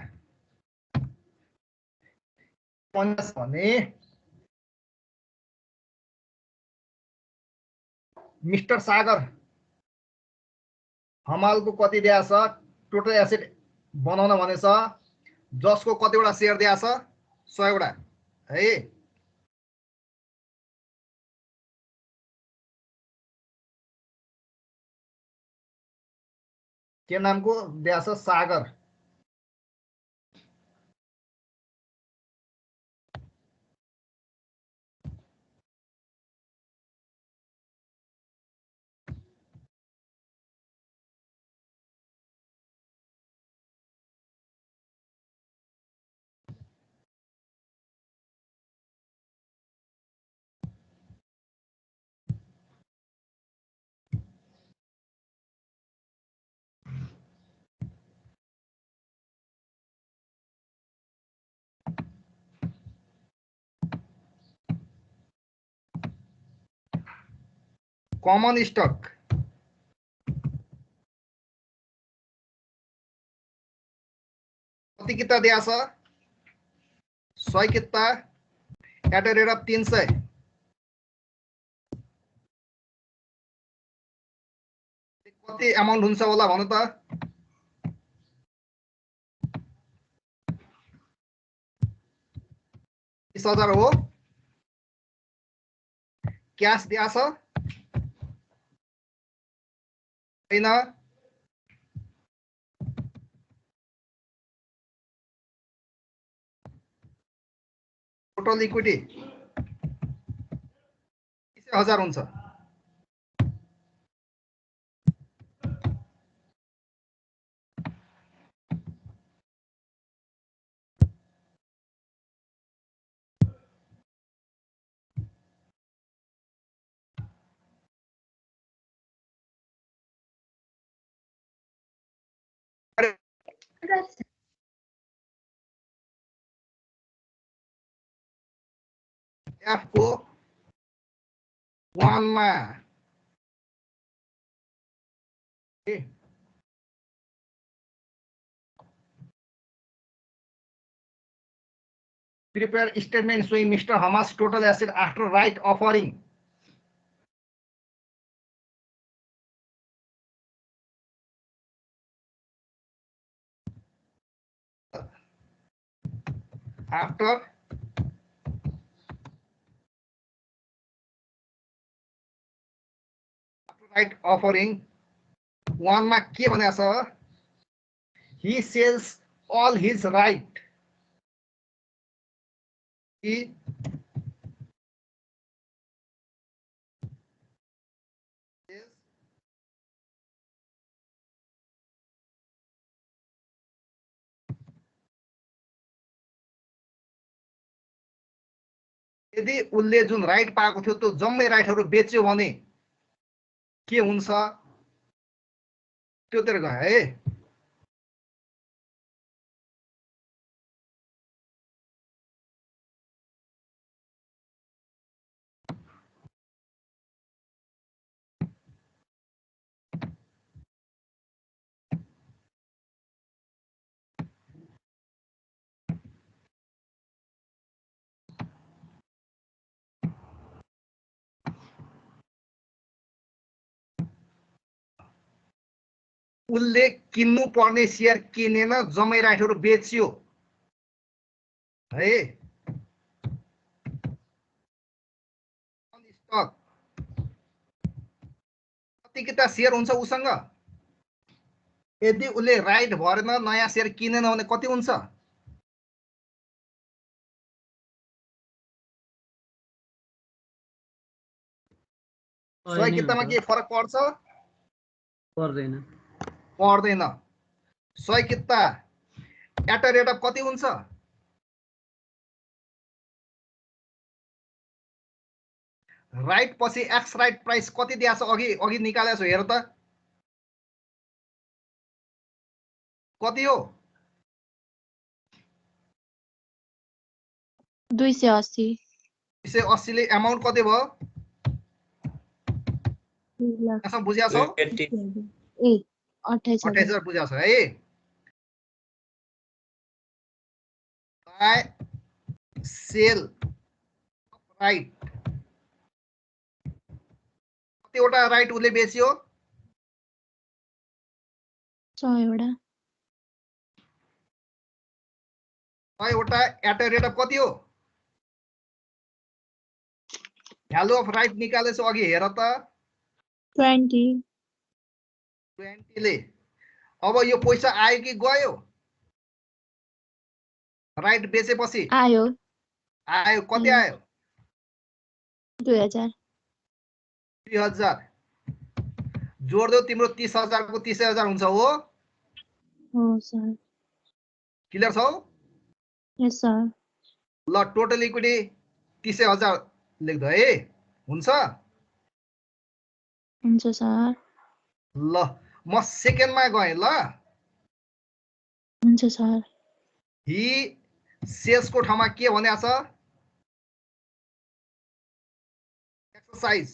50 भने मिस्टर सागर हमालको कति दिएको छ टोटल एसेट बनाउन भनेछ जसको कतिवटा शेयर दिएको छ 100 वटा है के नामको दिएको छ सागर कमन स्टक कति किता दिएको छ 100 किता एट द रेट अफ 300 कति अमाउन्ट हुन्छ होला भन्नु त 20,000 हो क्याश दिएको छ हैन टोटल इक्विटी 20,000 हुन्छ एफ को 1 मा prepare statement showing Mr. Hamas total asset after right offering after right offering 1 मा के भनेको छ he sells all his right he यदि उसले जुन राइट पाएको थियो त्यो जम्मै राइटहरू बेच्यो भने के हुन्छ त्योतिर गयो है। उसले किन्नु पर्ने शेयर किनेन, जम्मै राइटहरू बेच्यो है। स्टक कति किता शेयर हुन्छ उसँग? यदि उसले राइट भरेन, नयाँ शेयर किनेन भने कति हुन्छ? सही कितामा के फरक पर्छ? पर्दैन। पर्दैन। सही किता एट रेट अफ कति हुन्छ? राइट पछि एक्स राइट प्राइस कति दिएको छ? अघि अघि निकालेको छु, हेर त कति हो? 280। 280 ले अमाउन्ट कति भयो? 2,00,000। यसमा बुझ्या छौ? 28,000 बुझ्या छ है। बाय सेल राइट कतिवटा राइट उसले बेच्यो? 100 वटा। 100 वटा एट अ रेट अफ कति हो? भ्यालु अफ राइट निकालेछु अघि, हेर त 20। 20 ले। अब यो पैसा आयो कि गयो? राइट बेचेपछि आयो। आयो। कति आयो? 2000। 3000 जोड्दै तिम्रो 30,000 को 30,000 हुन्छ हो? हो सर। क्लियर छौ? यस सर। ल टोटल इक्विटी 30,000 लेख्दो है। हुन्छ? हुन्छ सर। ल म सेकेन्डमा गएँ। ल हुन्छ सर। हि सेल्सको ठाउँमा के भनेको छ? एक्सरसाइज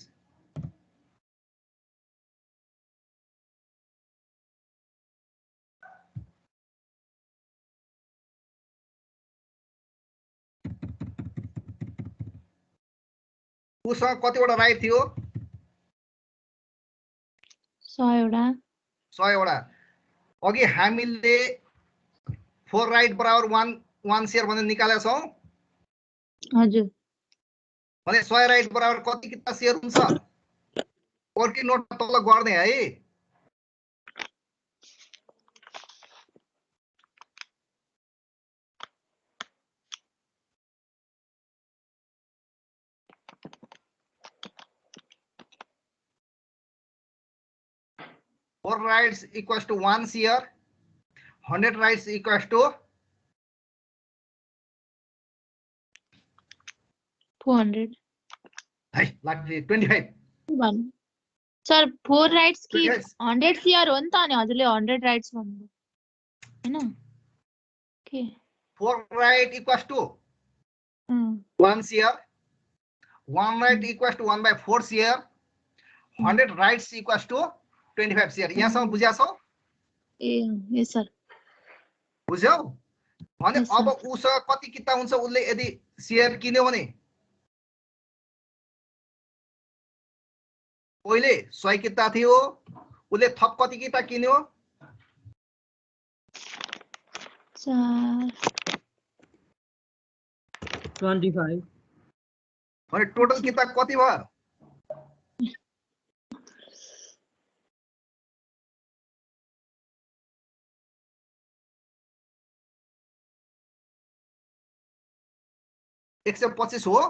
उसँग कतिवटा राइट थियो? 100 वटा। 100 वटा। अघि हामीले 4 राइट बराबर 1 शेयर भनेर निकालेका छौँ। हजुर। भने 100 राइट बराबर कति किता शेयर हुन्छ? अर्की नोट तल गर्ने है। Four rights equals to 1 share. 100 rights equals to 400। है लाग्छ 25। सर 4 राइट्स कि 25 100 शेयर हो नि त, अनि हजुरले 100 राइट्स भन्नुभयो हैन के? 4 right equals to 1 share. 1 right equals to 1 by 4 share. 100 rights equals to 25 share. यहाँसम्म बुझ्या छौ? ए यस सर। बुझ्यौ? भने Yes, अब sir. उसँग कति किता हुन्छ? उसले यदि शेयर किन्यो भने पहिले 100 किता थियो, उसले थप कति किता किन्यो? सर 25। भने टोटल किता कति भयो? एक 125 हो।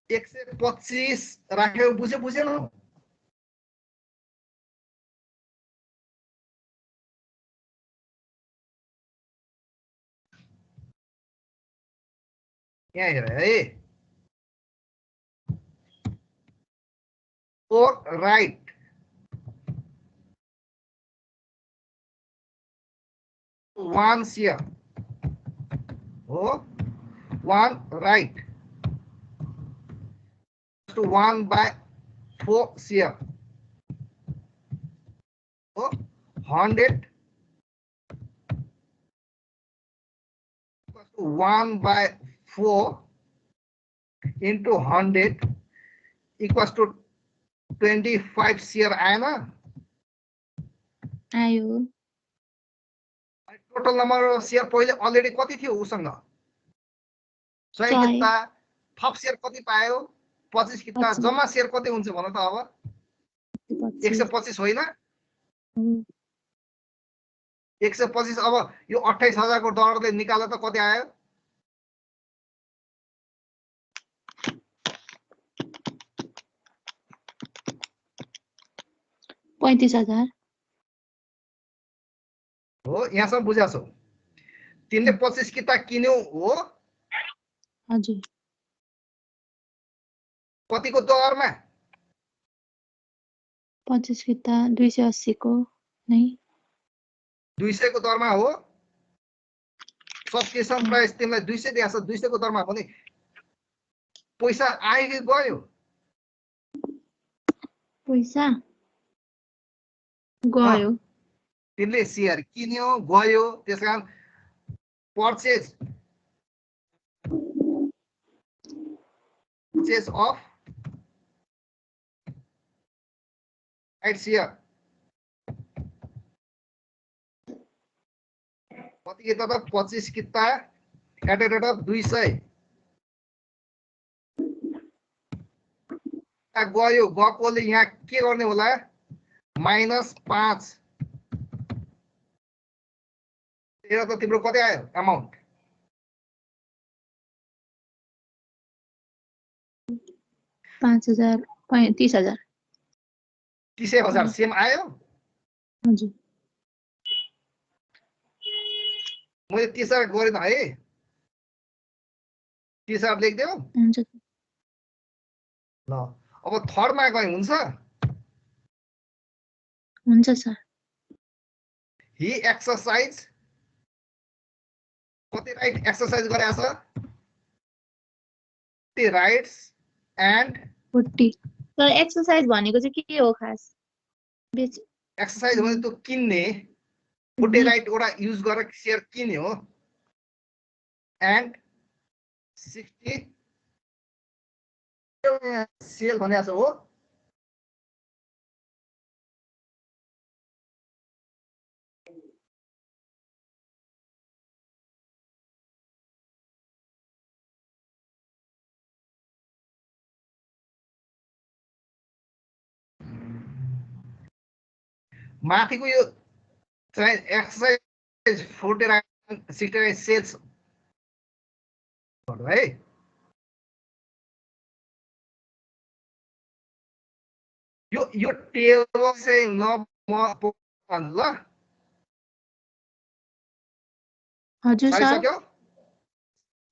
125 राख्यो बुझेन यहाँ हेर है फोर राइट वन शेयर हो वन right to 1/4 share so 100 equals to 1/4 into 100 equals to 25 share आएन आयो टोटल नम्बर अफ शेयर पहिले अलरेडी कति थियो उसँग 100 किता थप शेयर कति पायो 25 किता जम्मा शेयर कति हुन्छ भन त अब 125 होइन 125 अब यो 28,000 को दरले निकाल्दा त कति आयो 35,000 हो यहाँसम्म बुझ्या छौ तिमीले 25 किता किन्यौ हो हजुर कतिको दरमा 25 किता 280 को नै 200 को दरमा हो सब्सक्रिप्सन प्राइस तिमीलाई 200 दिएको छ 200 को दरमा भने पैसा आयो कि गयो पैसा गयो तिमीले शेयर किन्यो गयो त्यसकारण पर्चेज अफ राइट शेयर कति किता त 25 किता एट ए रेट अफ 200 गयो गएकोले यहाँ के गर्ने होला -5 तेरो त तिम्रो कति आयो अमाउन्ट 5,000 30,000 30,000 सेम आयो हजुर मैले 30,000 गरेन है 30,000 लेखिदेऊ हुन्छ ल अब थर्डमा गए हुन्छ सर ही एक्सरसाइज कति राइट एक्सरसाइज गरेछ ती राइट्स एन्ड 40 सर एक्सरसाइज भनेको चाहिँ के हो खास एक्सरसाइज भने त किन्ने 40 राइट एउटा युज गरेर शेयर किन्यो एन्ड 60 सेल भनेको छ हो माथिको यो चाहिँ एक्सरसाइज 40 राइट 60 राइट सेल्स है यो टेबल चाहिँ ल हजुर सर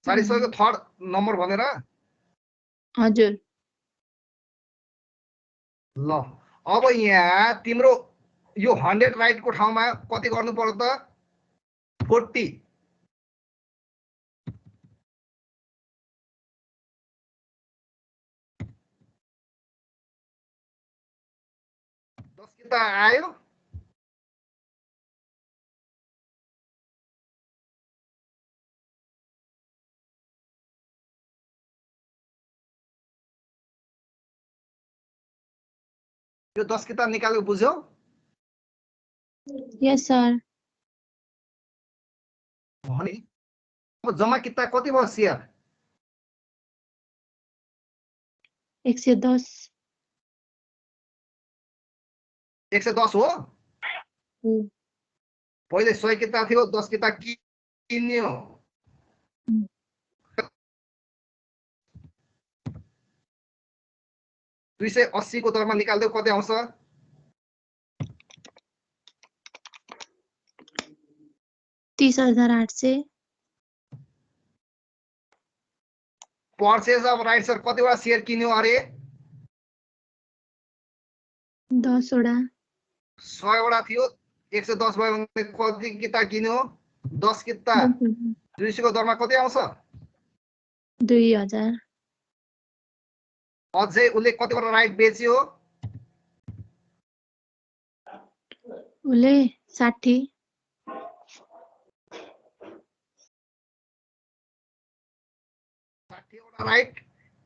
सारिसक्यो थर्ड नम्बर भनेर हजुर ल अब यहाँ तिम्रो यो 100 राइट को ठाउँमा कति गर्नु पर्यो त 40 10 किता आयो यो 10 किता निकालेको बुझ्यौ यस सर भने अब जम्मा किता कति भयो शेयर 110 110 हो पहिले 100 किता थियो 10 किता किन्यो 280 को दरमा निकाल्दै कति आउँछ? 30,800 पर्चेज अफ राइट सर कतिवटा शेयर किन्यो अरे? 10 वटा 100 वटा थियो, 110 भयो भने कति किता किन्यो? 10 किता। 200 को दरमा कति आउँछ? 2000 अझै उसले कतिवटा राइट बेच्यो? उसले 60 60 वटा राइट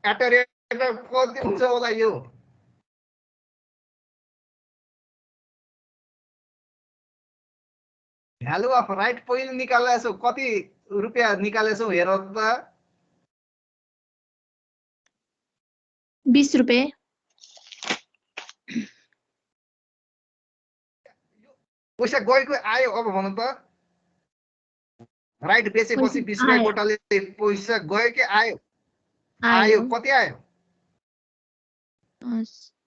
एट अ रेट कति हुन्छ होला यो? भ्यालु अफ राइट पहिले निकालेछौ, कति रुपियाँ निकालेछौ हेर त? 20 रुपैयाँ पैसा गएको आयो अब भन त? राइट बेचेपछि 20 रुपियाँ गोटाले पैसा गयो कि आयो? आयो। कति आयो?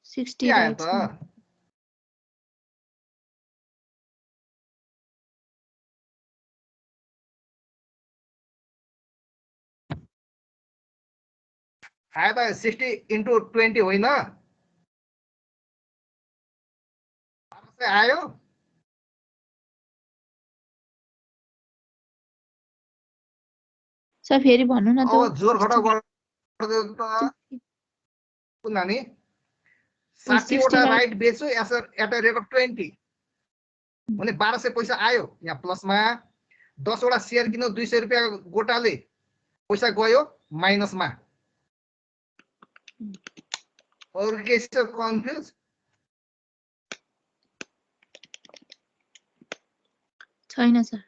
60 आयो त? आयो त 60 into 20 होइन? 1200 आयो? सर फेरि भन्नु न त। अब जोड घटाउ गर्दै त नानी 60 वटा राइट बेच्यो एट अ रेट अफ 20 भने 1200 पैसा आयो। यहाँ प्लसमा 10 वटा शेयर किन्यो 200 रुपियाँ गोटाले पैसा गयो माइनसमा। अरु के छ कन्फ्युज? छैन सर।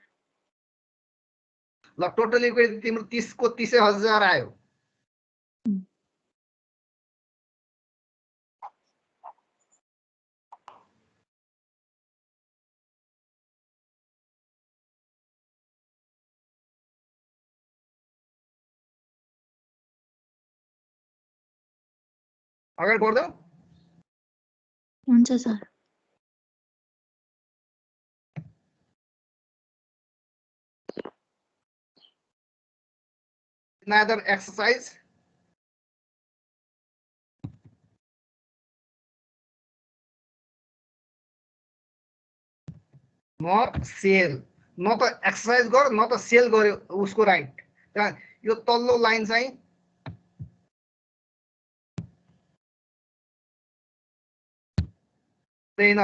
ल टोटल इक्विटी तिम्रो 30 को 30,000 आयो। अगाडि बढ्दै हुन्छ सर। another exercise. न सेल न त एक्सरसाइज गर न त सेल गर्यो उसको राइट। यो तल्लो लाइन चाहिँ छैन।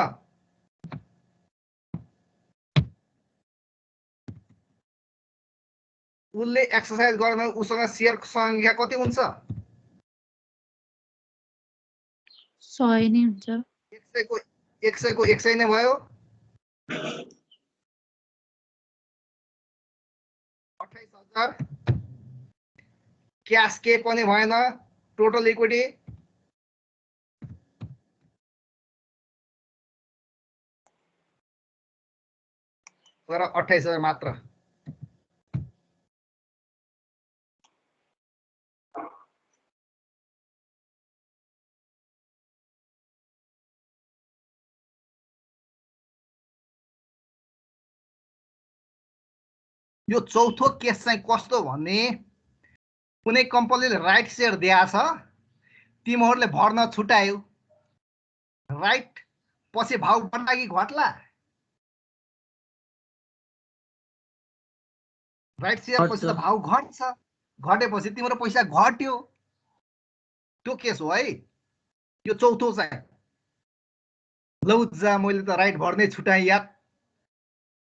उसले एक्सरसाइज गर्न उसँग शेयर संख्या कति हुन्छ? 100 नै हुन्छ। 100 को 100 नै भयो। 28,000 क्याश के पनि भएन। टोटल इक्विटी तर 28,000 मात्र। यो चौथो केस चाहिँ कस्तो भने कुनै कम्पनीले राइट शेयर दिएछ, तिमीहरूले भर्न छुटायो। राइट पछि भाउ बढ्ला कि घट्ला? राइट शेयर पछि त भाउ घट्छ। घटेपछि तिम्रो पैसा घट्यो। त्यो केस हो है यो चौथो चाहिँ। लौ जा मैले त राइट भर्नै छुटाएँ यार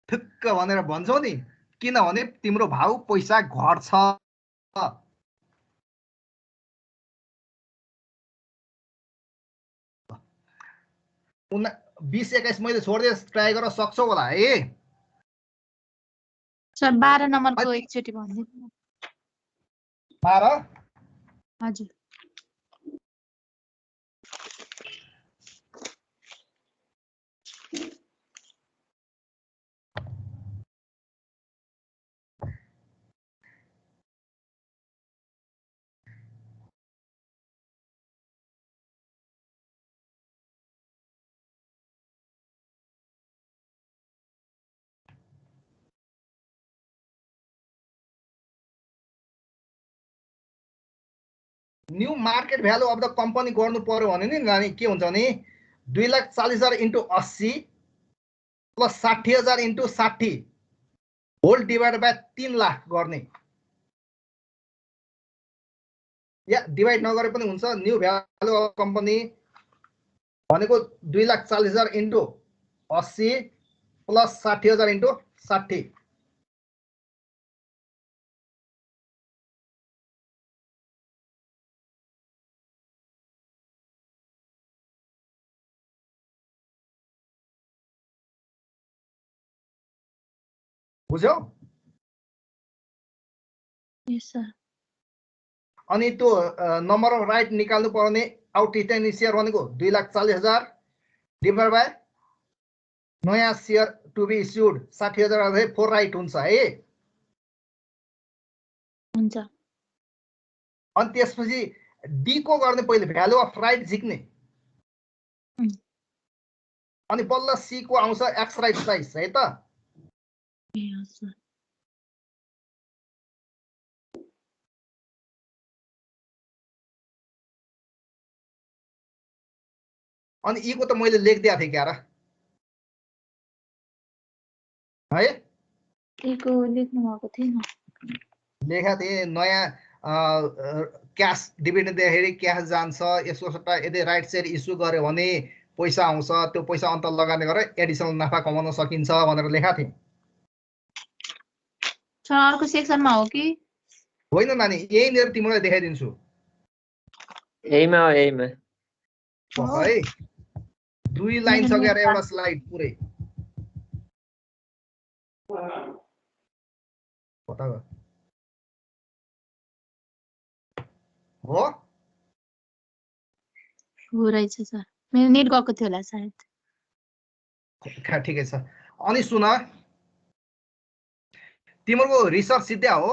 ठिक्क भनेर भन्छौ नि, किनभने तिम्रो भाउ पैसा घट्छ। 20-21 मैले छोड्दै ट्राई गर्न सक्छौ होला है? सर 12 नम्बरको एकचोटि भनिदिनु। 12 हजुर। New market value of the company गर्नु पर्यो भने नि नानी के हुन्छ भने 2,40,000 into 80 plus 60,000 into 60 whole divide by 3 lakh गर्ने या डिभाइड नगरे पनि हुन्छ। न्यू भ्यालु अफ कम्पनी भनेको 2,40,000 इन्टु 80 प्लस 60,000 इन्टु 60 बुझ्यौ? यस सर। अनि त्यो नम्बर अफ राइट निकाल्नु पर्ने आउटस्ट्यान्डिङ शेयर भनेको 2,40,000 डिभाइड बाइ नयाँ शेयर टु बी इस्युड 60,000 अझै 4 राइट हुन्छ है। हुन्छ। अनि त्यसपछि डी को गर्ने पहिले भ्यालु अफ राइट झिक्ने अनि बल्ल सी को आउँछ एक्स राइट प्राइस है त। ए हजुर। अनि ई को त मैले लेखिदिएको थिएँ क्यारा है। एको लेख्नु भएको थिएन। लेखा थिएँ नयाँ क्यास डिभिडेन्ड दिँदाखेरि क्यास जान्छ यसको सट्टा यदि राइट सेयर इस्यु गर्यो भने पैसा आउँछ त्यो पैसा अन्त लगानी गरेर एडिसनल नाफा कमाउन सकिन्छ भनेर लेखा थिएँ। सर अर्को सेक्सनमा हो कि? होइन नानी यहीँनिर तिमीलाई देखाइदिन्छु यहीमा हो यहीमा है। 2 लाइन छ क्यारे एउटा स्लाइड पुरै पता हो रहेछ सर। मेरो नेट गएको थियो होला सायद। ठिकै छ। अनि सुन तिम्रो रिसर्च सिद्ध्या हो